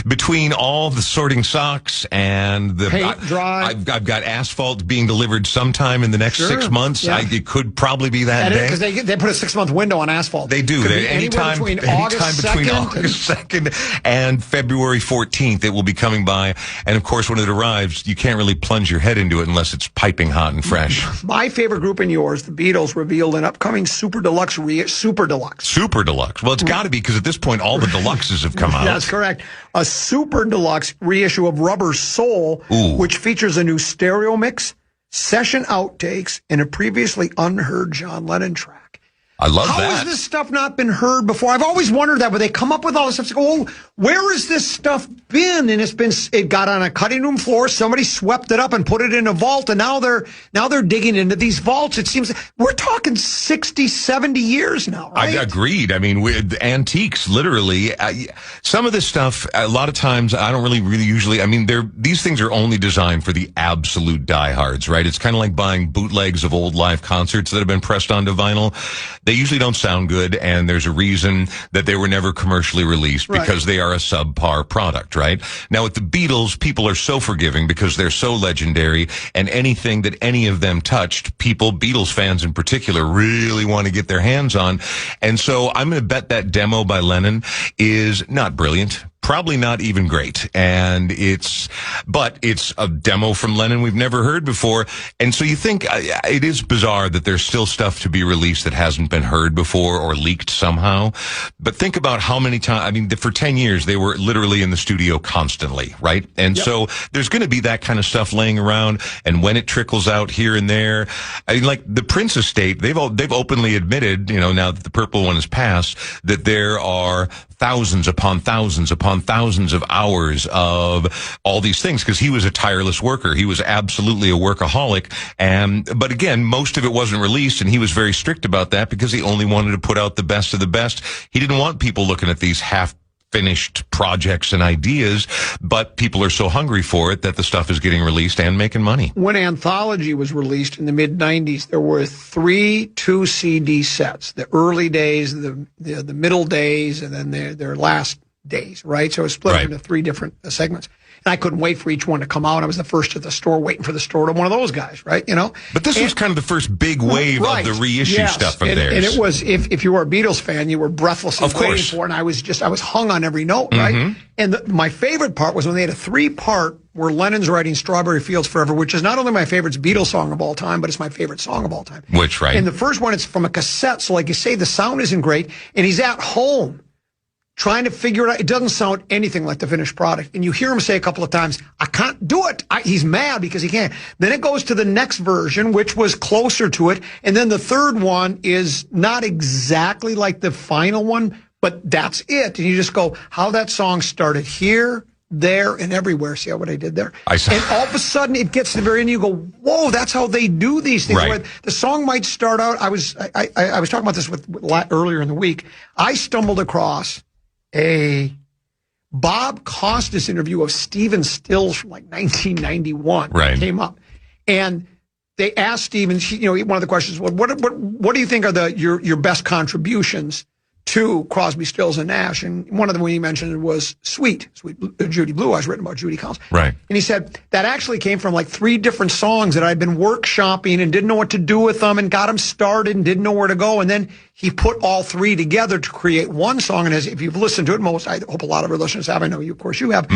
Between all the sorting socks and the paint dry, I've got asphalt being delivered sometime in the next 6 months. Yeah. It could probably be that day because they put a 6-month window on asphalt. They do. Anytime between August 2nd and February 14th, it will be coming by. And of course, when it arrives, you can't really plunge your head into it unless it's piping hot and fresh. My favorite group and yours, the Beatles, revealed an upcoming Super Deluxe. Well, it's got to be because at this point, all the deluxes have come out. That's correct. A Super Deluxe reissue of Rubber Soul, which features a new stereo mix, session outtakes, and a previously unheard John Lennon track. I love that. How has this stuff not been heard before? I've always wondered that, where they come up with all this stuff. Oh, where has this stuff been? And it got on a cutting room floor. Somebody swept it up and put it in a vault, and now they're digging into these vaults. It seems we're talking 60, 70 years now, right? I agreed. I mean, with antiques, literally. Some of this stuff, a lot of times, I don't really usually. I mean, these things are only designed for the absolute diehards, right? It's kind of like buying bootlegs of old live concerts that have been pressed onto vinyl. They usually don't sound good, and there's a reason that they were never commercially released because they are a subpar product, right? Now, with the Beatles, people are so forgiving because they're so legendary, and anything that any of them touched, people, Beatles fans in particular, really want to get their hands on. And so I'm going to bet that demo by Lennon is not brilliant. Probably not even great. But it's a demo from Lennon we've never heard before. And so you think it is bizarre that there's still stuff to be released that hasn't been heard before or leaked somehow. But think about how many times, I mean, for 10 years, they were literally in the studio constantly, right? And so there's going to be that kind of stuff laying around. And when it trickles out here and there, I mean, like the Prince estate, they've openly admitted, now that the purple one has passed, that there are thousands upon thousands upon thousands of hours of all these things because he was a tireless worker. He was absolutely a workaholic. But again, most of it wasn't released, and he was very strict about that because he only wanted to put out the best of the best. He didn't want people looking at these half-finished projects and ideas, but people are so hungry for it that the stuff is getting released and making money. When Anthology was released in the mid-90s, there were 3 2-CD sets, the early days, the middle days, and then their last days, right? So it was split into 3 different segments. And I couldn't wait for each one to come out. I was the first at the store, waiting for the store to one of those guys, right? But this was kind of the first big wave of the reissue stuff of theirs. And it was, if you were a Beatles fan, you were breathlessly waiting for it. And I was hung on every note, right? And my favorite part was when they had a 3-part where Lennon's writing Strawberry Fields Forever, which is not only my favorite Beatles song of all time, but it's my favorite song of all time. Which, right? And the first one, it's from a cassette. So like you say, the sound isn't great. And he's at home trying to figure it out. It doesn't sound anything like the finished product. And you hear him say a couple of times, I can't do it. He's mad because he can't. Then it goes to the next version, which was closer to it. And then the third one is not exactly like the final one, but that's it. And you just go, how that song started here, there, and everywhere. See what I did there? And all of a sudden it gets to the very end, you go, whoa, that's how they do these things. Right. The song might start out, I was talking about this with earlier in the week. I stumbled across a Bob Costas interview of Stephen Stills from like 1991. Right. Came up. And they asked Stephen, one of the questions was, what do you think are your best contributions to Crosby, Stills, and Nash? And one of them he mentioned was Sweet Judy Blue. I was written about Judy Collins. Right. And he said that actually came from like 3 different songs that I'd been workshopping and didn't know what to do with them and got them started and didn't know where to go. And then he put all three together to create one song. And if you've listened to it, I hope a lot of our listeners have. I know you, of course, you have.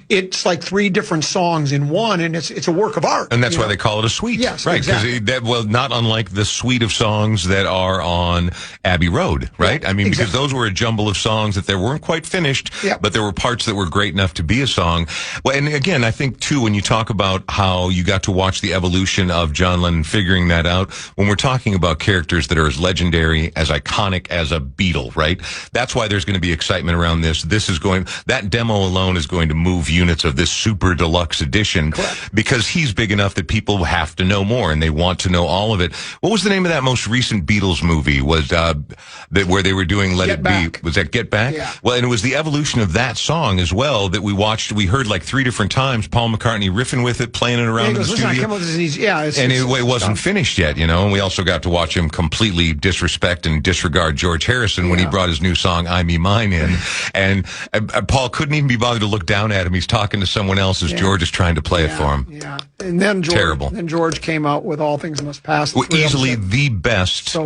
It's like three different songs in one, and it's a work of art. And that's why they call it a suite. Yes, right. Exactly. Because not unlike the suite of songs that are on Abbey Road, right? Yeah, I mean, because exactly. those were a jumble of songs that they weren't quite finished, but there were parts that were great enough to be a song. Well, and again, I think too, when you talk about how you got to watch the evolution of John Lennon figuring that out, when we're talking about characters that are as legendary, as iconic as a Beatle, right? That's why there's going to be excitement around this. That demo alone is going to move units of this super deluxe edition. Correct. Because he's big enough that people have to know more and they want to know all of it. What was the name of that most recent Beatles movie? Was where they were doing Let It Be? Was that Get Back? Yeah. Well, and it was the evolution of that song as well that we watched. We heard like 3 different times Paul McCartney riffing with it, playing it around in the studio. It wasn't finished yet, and we also got to watch him completely disrespect and disregard George Harrison when he brought his new song "I Me Mine" in, and Paul couldn't even be bothered to look down at him. He's talking to someone else as George is trying to play it for him. Yeah, and then George came out with "All Things Must Pass." Easily the best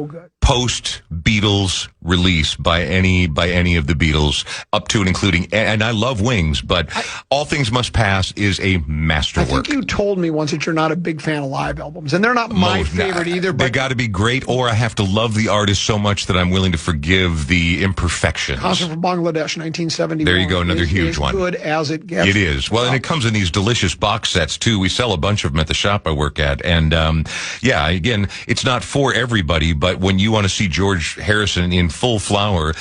post Beatles release by any of the Beatles, up to and including, and I love Wings, but All Things Must Pass is a masterwork. I think you told me once that you're not a big fan of live albums, and they're not my favorite either. But they got to be great, or I have to love the artist so much that I'm willing to forgive the imperfections. Concert from Bangladesh, 1971. There you go, another huge one. Good as it gets. It is. Well, and it comes in these delicious box sets too. We sell a bunch of them at the shop I work at, and again, it's not for everybody, but when you want to see George Harrison in full flower,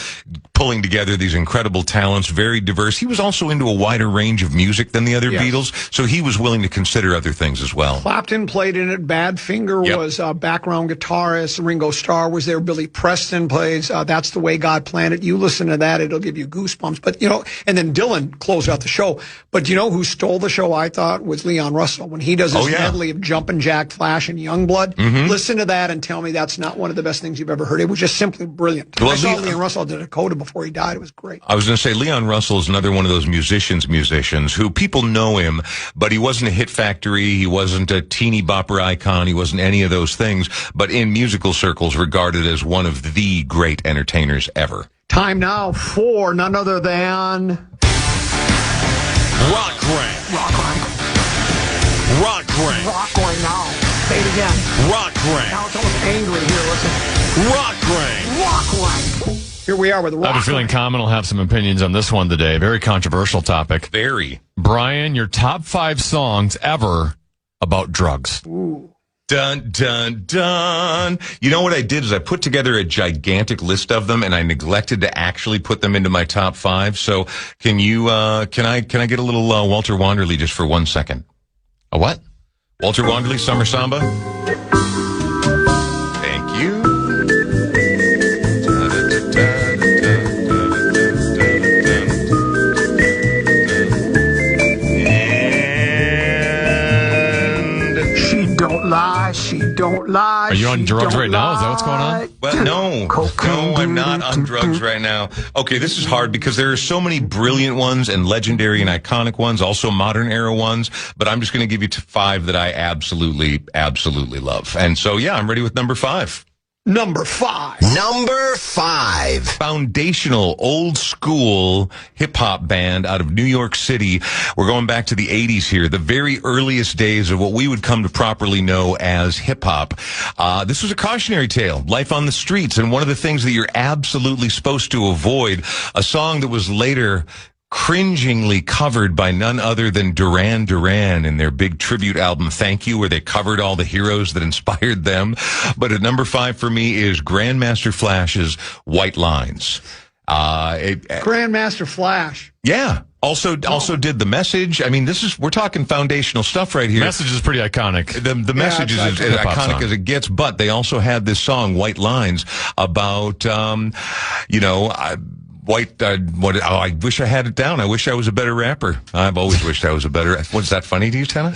pulling together these incredible talents, very diverse. He was also into a wider range of music than the other Beatles, so he was willing to consider other things as well. Clapton played in it. Badfinger was background guitarist. Ringo Starr was there. Billy Preston plays That's the Way God Planned It. You listen to that, it'll give you goosebumps. But, and then Dylan closed out the show. But who stole the show, I thought, was Leon Russell. When he does his medley of Jumpin' Jack Flash and Youngblood, listen to that and tell me that's not one of the best things you've ever heard. It was just simply brilliant. Well, I saw Leon Russell did a coda before he died. It was great. I was going to say, Leon Russell is another one of those musicians who people know him, but he wasn't a hit factory. He wasn't a teeny bopper icon. He wasn't any of those things, but in musical circles regarded as one of the great entertainers ever. Time now for none other than Rock Rank. Rock Rank. Rock Rank. Rock Rank now. Say it again. Rock Rank. Now it's almost angry here. Listen. Rock Rank. Rock Rank. Here we are with Rock I have a feeling Rank. Common will have some opinions on this one today. Very controversial topic. Very. Brian, your top 5 songs ever about drugs. Ooh. Dun, dun, dun. You know what I did is I put together a gigantic list of them, and I neglected to actually put them into my top 5. So can I get a little Walter Wanderley just for 1 second? A what? Walter Wanderley, Summer Samba. Thank you. She don't lie. Are you on drugs right now? Is that what's going on? Well, no, I'm not on drugs right now. Okay, this is hard because there are so many brilliant ones and legendary and iconic ones, also modern era ones, but I'm just going to give you 5 that I absolutely, absolutely love. And so, I'm ready with number 5. Number 5. Number 5. Foundational, old school hip hop band out of New York City. We're going back to the 80s here, the very earliest days of what we would come to properly know as hip hop. This was a cautionary tale, life on the streets, and one of the things that you're absolutely supposed to avoid, a song that was later cringingly covered by none other than Duran Duran in their big tribute album Thank You, where they covered all the heroes that inspired them. But at number 5 for me is Grandmaster Flash's White Lines. Grandmaster Flash. Yeah. Also did The Message. I mean, we're talking foundational stuff right here. Message is pretty iconic. The Message is as iconic as it gets, but they also had this song, White Lines, about, I wish I had it down. I wish I was a better rapper. I've always wished I was a better. What's that funny to you, Tana?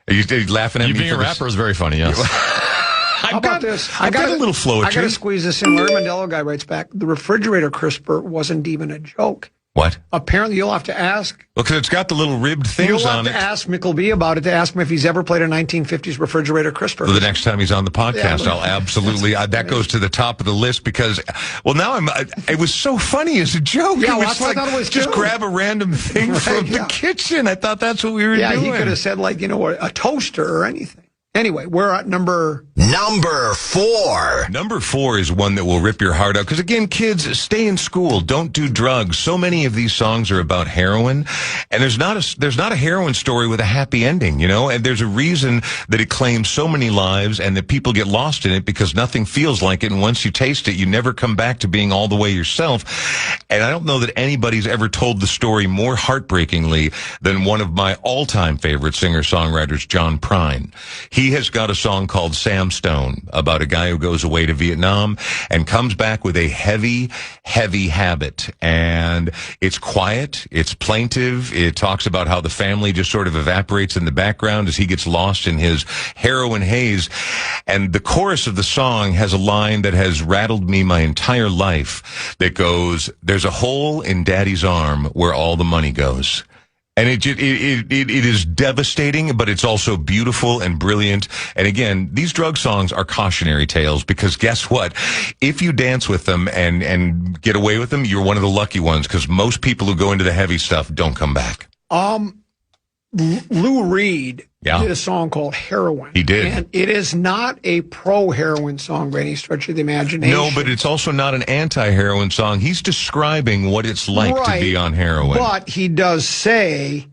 Are you laughing at me? You being a rapper is very funny, yes. How about this? I've got a little flowetry. I got to squeeze this in. Larry Mandello guy writes back, the refrigerator crisper wasn't even a joke. What? Apparently, you'll have to ask. Well, because it's got the little ribbed things You'll have on to it. ask Mickleby about it to ask him if he's ever played a 1950s refrigerator crisper. The next time he's on the podcast, Yeah, I'll absolutely. That goes to the top of the list because, well, now it was so funny as a joke. Yeah, it well, was that's what I thought it was just too. grab a random thing from the kitchen. I thought that's what we were doing. Yeah, he could have said like, a toaster or anything. Anyway, we're at number 4. Number 4 is one that will rip your heart out. Because again, kids, stay in school. Don't do drugs. So many of these songs are about heroin. And there's not a heroin story with a happy ending, And there's a reason that it claims so many lives and that people get lost in it because nothing feels like it. And once you taste it, you never come back to being all the way yourself. And I don't know that anybody's ever told the story more heartbreakingly than one of my all-time favorite singer-songwriters, John Prine. He has got a song called Sam Stone about a guy who goes away to Vietnam and comes back with a heavy, heavy habit. And it's quiet. It's plaintive. It talks about how the family just sort of evaporates in the background as he gets lost in his heroin haze. And the chorus of the song has a line that has rattled me my entire life that goes, "There's a hole in Daddy's arm where all the money goes." And it is devastating, but it's also beautiful and brilliant. And again, these drug songs are cautionary tales because guess what? If you dance with them and get away with them, you're one of the lucky ones because most people who go into the heavy stuff don't come back. Lou Reed did a song called Heroin. He did. And it is not a pro-heroin song by any stretch of the imagination. No, but it's also not an anti-heroin song. He's describing what it's like to be on heroin. But he does say,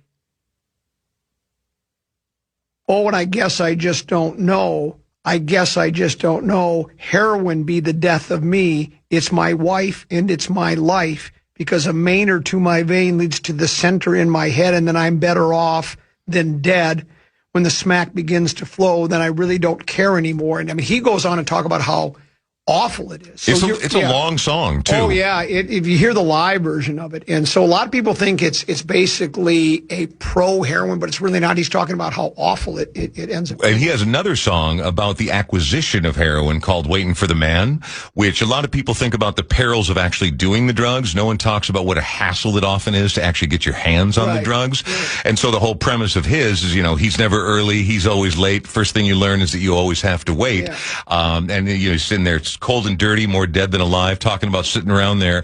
oh, and I guess I just don't know. I guess I just don't know. Heroin be the death of me. It's my wife and it's my life. Because a mainer to my vein leads to the center in my head, and then I'm better off than dead. When the smack begins to flow, then I really don't care anymore. And I mean, he goes on to talk about how awful it is. So it's a long song, too. Oh, yeah. If you hear the live version of it. And so a lot of people think it's basically a pro-heroin, but it's really not. He's talking about how awful it ends up. And he has another song about the acquisition of heroin called Waiting for the Man, which a lot of people think about the perils of actually doing the drugs. No one talks about what a hassle it often is to actually get your hands on the drugs. Yeah. And so the whole premise of his is, he's never early. He's always late. First thing you learn is that you always have to wait. Yeah. And he's sitting there, it's cold and dirty, more dead than alive, talking about sitting around there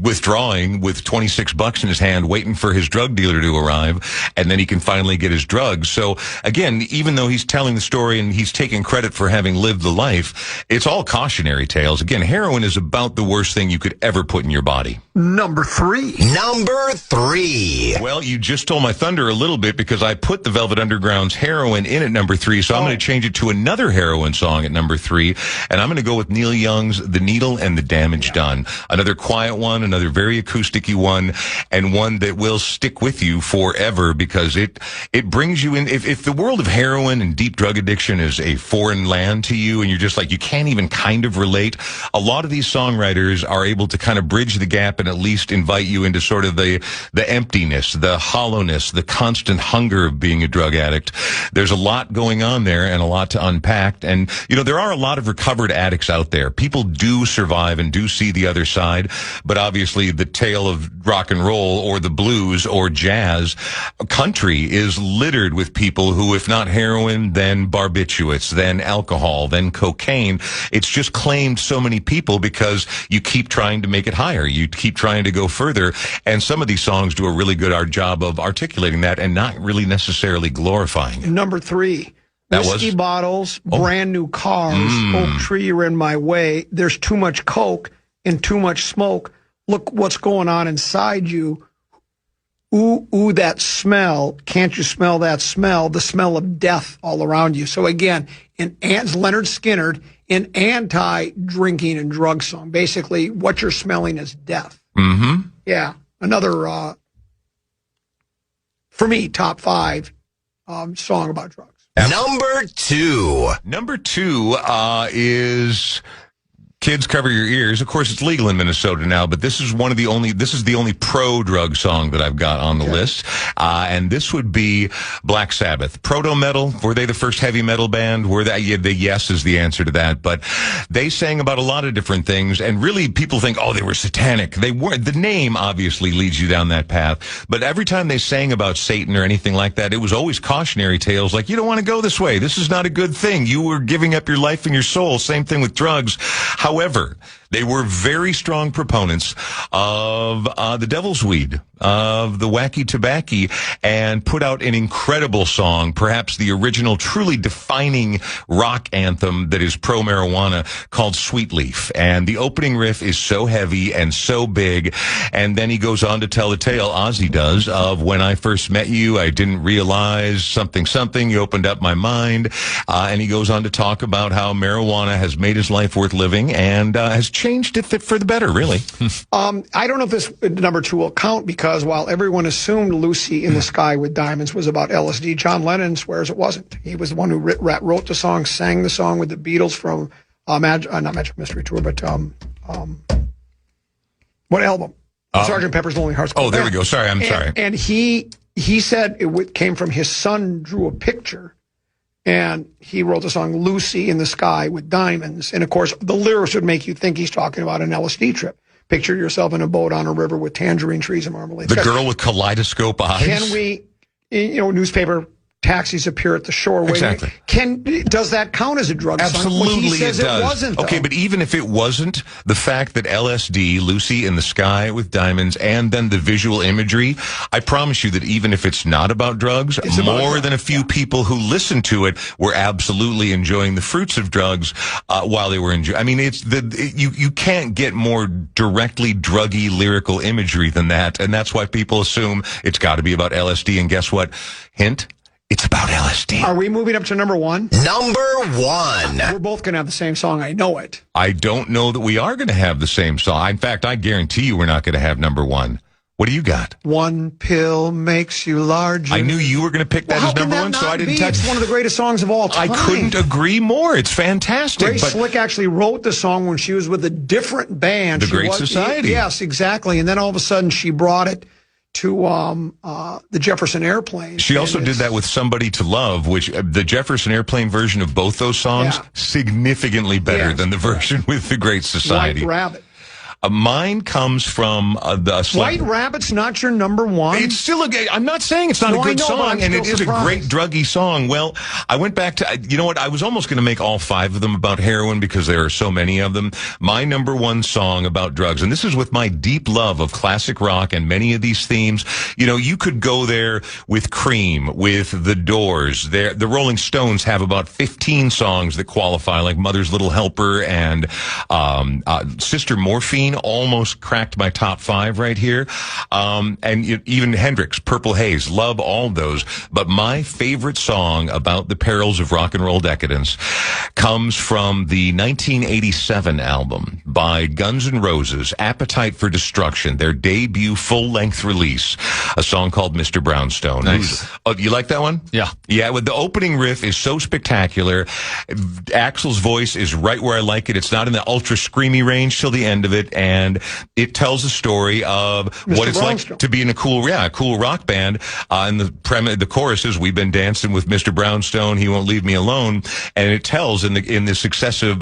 withdrawing with $26 in his hand, waiting for his drug dealer to arrive, and then he can finally get his drugs. So again, even though he's telling the story and he's taking credit for having lived the life, it's all cautionary tales. Again, heroin is about the worst thing you could ever put in your body. Number 3. Well, you just stole my thunder a little bit because I put the Velvet Underground's Heroin in at number 3, so I'm going to change it to another heroin song at number 3, and I'm going to go with Neil Young's The Needle and the Damage Done. Another quiet one, another very acousticy one, and one that will stick with you forever because it brings you in. If the world of heroin and deep drug addiction is a foreign land to you and you're just like, you can't even kind of relate, a lot of these songwriters are able to kind of bridge the gap and at least invite you into sort of the emptiness, the hollowness, the constant hunger of being a drug addict. There's a lot going on there and a lot to unpack. And, there are a lot of recovered addicts out there. People do survive and do see the other side, but obviously the tale of rock and roll or the blues or jazz, country is littered with people who, if not heroin, then barbiturates, then alcohol, then cocaine. It's just claimed so many people because you keep trying to make it higher. You keep trying to go further. And some of these songs do a really good job of articulating that and not really necessarily glorifying it. Number 3. Whiskey bottles, brand new cars, oak tree, you're in my way. There's too much coke and too much smoke. Look what's going on inside you. Ooh, that smell. Can't you smell that smell? The smell of death all around you. So again, Leonard Skinner, an anti-drinking and drug song. Basically, what you're smelling is death. Mm-hmm. Yeah. Another, for me, top 5 song about drugs. Number 2 is Kids Cover Your Ears. Of course, it's legal in Minnesota now, but this is the only pro-drug song that I've got on the list. And this would be Black Sabbath. Proto-metal, were they the first heavy metal band? Were they? Yeah, the yes is the answer to that. But they sang about a lot of different things, and really people think, oh, they were satanic. They weren't. The name obviously leads you down that path. But every time they sang about Satan or anything like that, it was always cautionary tales like, you don't want to go this way. This is not a good thing. You were giving up your life and your soul. Same thing with drugs. However, they were very strong proponents of the devil's weed, of the wacky tobacco, and put out an incredible song, perhaps the original truly defining rock anthem that is pro-marijuana, called Sweet Leaf. And the opening riff is so heavy and so big, and then he goes on to tell the tale, Ozzy does, of when I first met you, I didn't realize something, you opened up my mind, and he goes on to talk about how marijuana has made his life worth living and has changed it for the better, really. I don't know if this number 2 will count, because while everyone assumed Lucy in the Sky with Diamonds was about LSD, John Lennon swears it wasn't. He was the one who wrote the song, sang the song with the Beatles from not Magic Mystery Tour, but what album? Sgt. Pepper's Lonely Hearts Club Band. Oh, there we go. Sorry, I'm sorry. And he said it came from his son drew a picture, and he wrote the song Lucy in the Sky with Diamonds. And, of course, the lyrics would make you think he's talking about an LSD trip. Picture yourself in a boat on a river with tangerine trees and marmalade. The girl with kaleidoscope eyes. Can we, newspaper taxis appear at the shore. Exactly. Does that count as a drug? Absolutely, well, he says it does. It wasn't. Okay, but even if it wasn't, the fact that LSD, Lucy in the Sky with Diamonds, and then the visual imagery, I promise you that even if it's not about drugs, more than a few people who listened to it were absolutely enjoying the fruits of drugs while they were enjoying. I mean, you can't get more directly druggy lyrical imagery than that, and that's why people assume it's got to be about LSD. And guess what? Hint. It's about LSD. Are we moving up to number one? Number one. We're both going to have the same song. I know it. I don't know that we are going to have the same song. In fact, I guarantee you we're not going to have number one. What do you got? One pill makes you larger. I knew you were going to pick that as number one, so I didn't touch it. It's one of the greatest songs of all time. I couldn't agree more. It's fantastic. Grace Slick actually wrote the song when she was with a different band. The Great Society. Yes, exactly. And then all of a sudden she brought it to the Jefferson Airplane. She also did that with Somebody to Love, which the Jefferson Airplane version of both those songs, significantly better than the version with the Great Society. White Rabbit. Mine comes from the White Rabbit's not your number one. It's still I'm not saying it's not a good song, and it is a great druggy song. Well, I went back to, you know what? I was almost going to make all five of them about heroin because there are so many of them. My number one song about drugs, and this is with my deep love of classic rock and many of these themes. You know, you could go there with Cream, with The Doors. The Rolling Stones have about 15 songs that qualify, like Mother's Little Helper and Sister Morphine. Almost cracked my top five right here. And even Hendrix, Purple Haze, love all those. But my favorite song about the perils of rock and roll decadence comes from the 1987 album by Guns N' Roses, Appetite for Destruction, their debut full-length release, a song called Mr. Brownstone. Nice. Oh, you like that one? Yeah. Yeah, with the opening riff is so spectacular. Axl's voice is right where I like it. It's not in the ultra screamy range till the end of it. And it tells a story of what it's like to be in a cool rock band. And the chorus is, "We've been dancing with Mr. Brownstone. He won't leave me alone." And it tells in the successive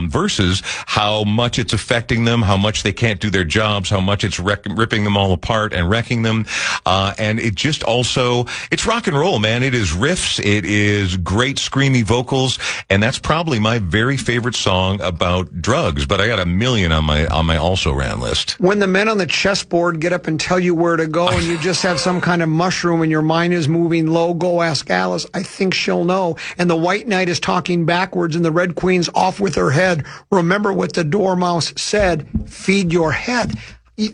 verses how much it's affecting them, how much they can't do their jobs, how much it's ripping them all apart and wrecking them. And it just also, it's rock and roll, man. It is riffs. It is great screamy vocals. And that's probably my very favorite song about drugs. But I got a million on my also ran list. When the men on the chessboard get up and tell you where to go and you just have some kind of mushroom and your mind is moving low, go ask Alice. I think she'll know. And the White Knight is talking backwards and the Red Queen's off with her head. Remember what the Dormouse said, feed your head. No,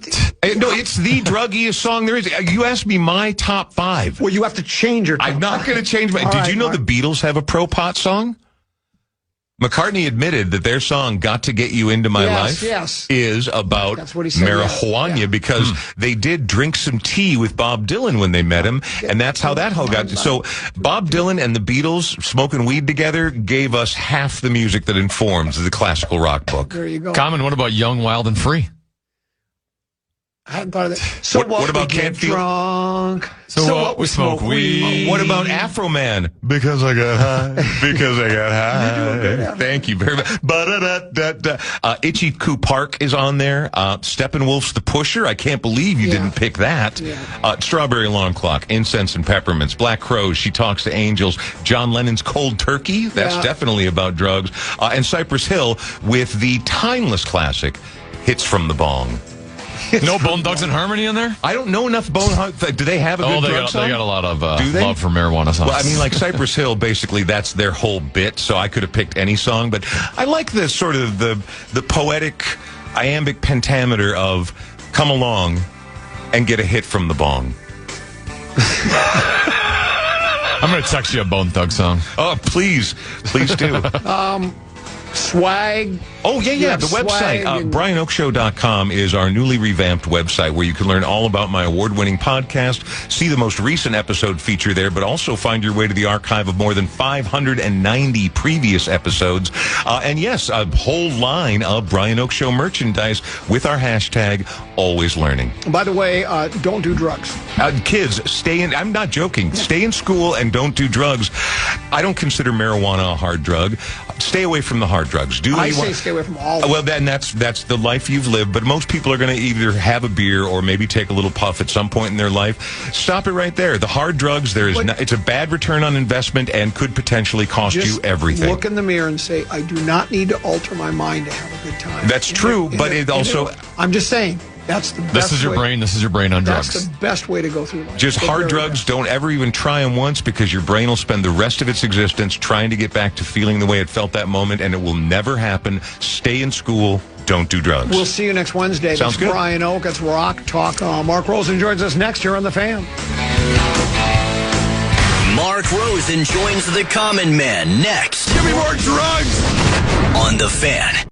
it's the druggiest song there is. You asked me my top five. Well, you have to change your top I'm not going to change my... Did you know the Beatles have a pro-pot song? McCartney admitted that their song "Got to Get You Into My Life" is about That's what he said, marijuana because they did drink some tea with Bob Dylan when they met him, and that's how that whole got. So Bob Dylan and the Beatles smoking weed together gave us half the music that informs the classical rock book. There you go. Common, what about Young, Wild, and Free? I hadn't thought of that. So what about Can't Feel Drunk? So what we smoke weed? What about Afro Man? Because I got high. Because I got high. Thank you very much. Itchy Coo Park is on there. Steppenwolf's The Pusher. I can't believe you didn't pick that. Strawberry Alarm Clock, Incense and Peppermints, Black Crows, She Talks to Angels, John Lennon's Cold Turkey. That's definitely about drugs. And Cypress Hill with the timeless classic, Hits from the Bong. No Bone Thugs and Harmony in there? I don't know enough Bone. Do they have a good drug song? They got a lot of love for marijuana songs. Well, I mean, like Cypress Hill, basically that's their whole bit. So I could have picked any song, but I like the sort of the poetic iambic pentameter of "Come along and get a hit from the bong." I'm going to text you a Bone Thug song. Oh, please do. Swag. Oh, yeah. The website, BrianOakShow.com is our newly revamped website where you can learn all about my award-winning podcast, see the most recent episode feature there, but also find your way to the archive of more than 590 previous episodes. And yes, a whole line of Brian Oak Show merchandise with our hashtag, Always Learning. By the way, don't do drugs. Kids, stay in. I'm not joking. Stay in school and don't do drugs. I don't consider marijuana a hard drug. Stay away from the hard drugs. I say stay away from all. Well, then that's the life you've lived. But most people are going to either have a beer or maybe take a little puff at some point in their life. Stop it right there. The hard drugs, it's a bad return on investment and could potentially cost you everything. Look in the mirror and say, I do not need to alter my mind to have a good time. That's true, but it also. I'm just saying. That's the best This is your brain. This is your brain on drugs. That's the best way to go through life. Just hard drugs. Don't ever even try them once because your brain will spend the rest of its existence trying to get back to feeling the way it felt that moment, and it will never happen. Stay in school. Don't do drugs. We'll see you next Wednesday. Sounds good. Brian Oak. It's ROK TOK. Mark Rosen joins us next here on The Fan. Mark Rosen joins the Common Man next. Give me more drugs! On The Fan.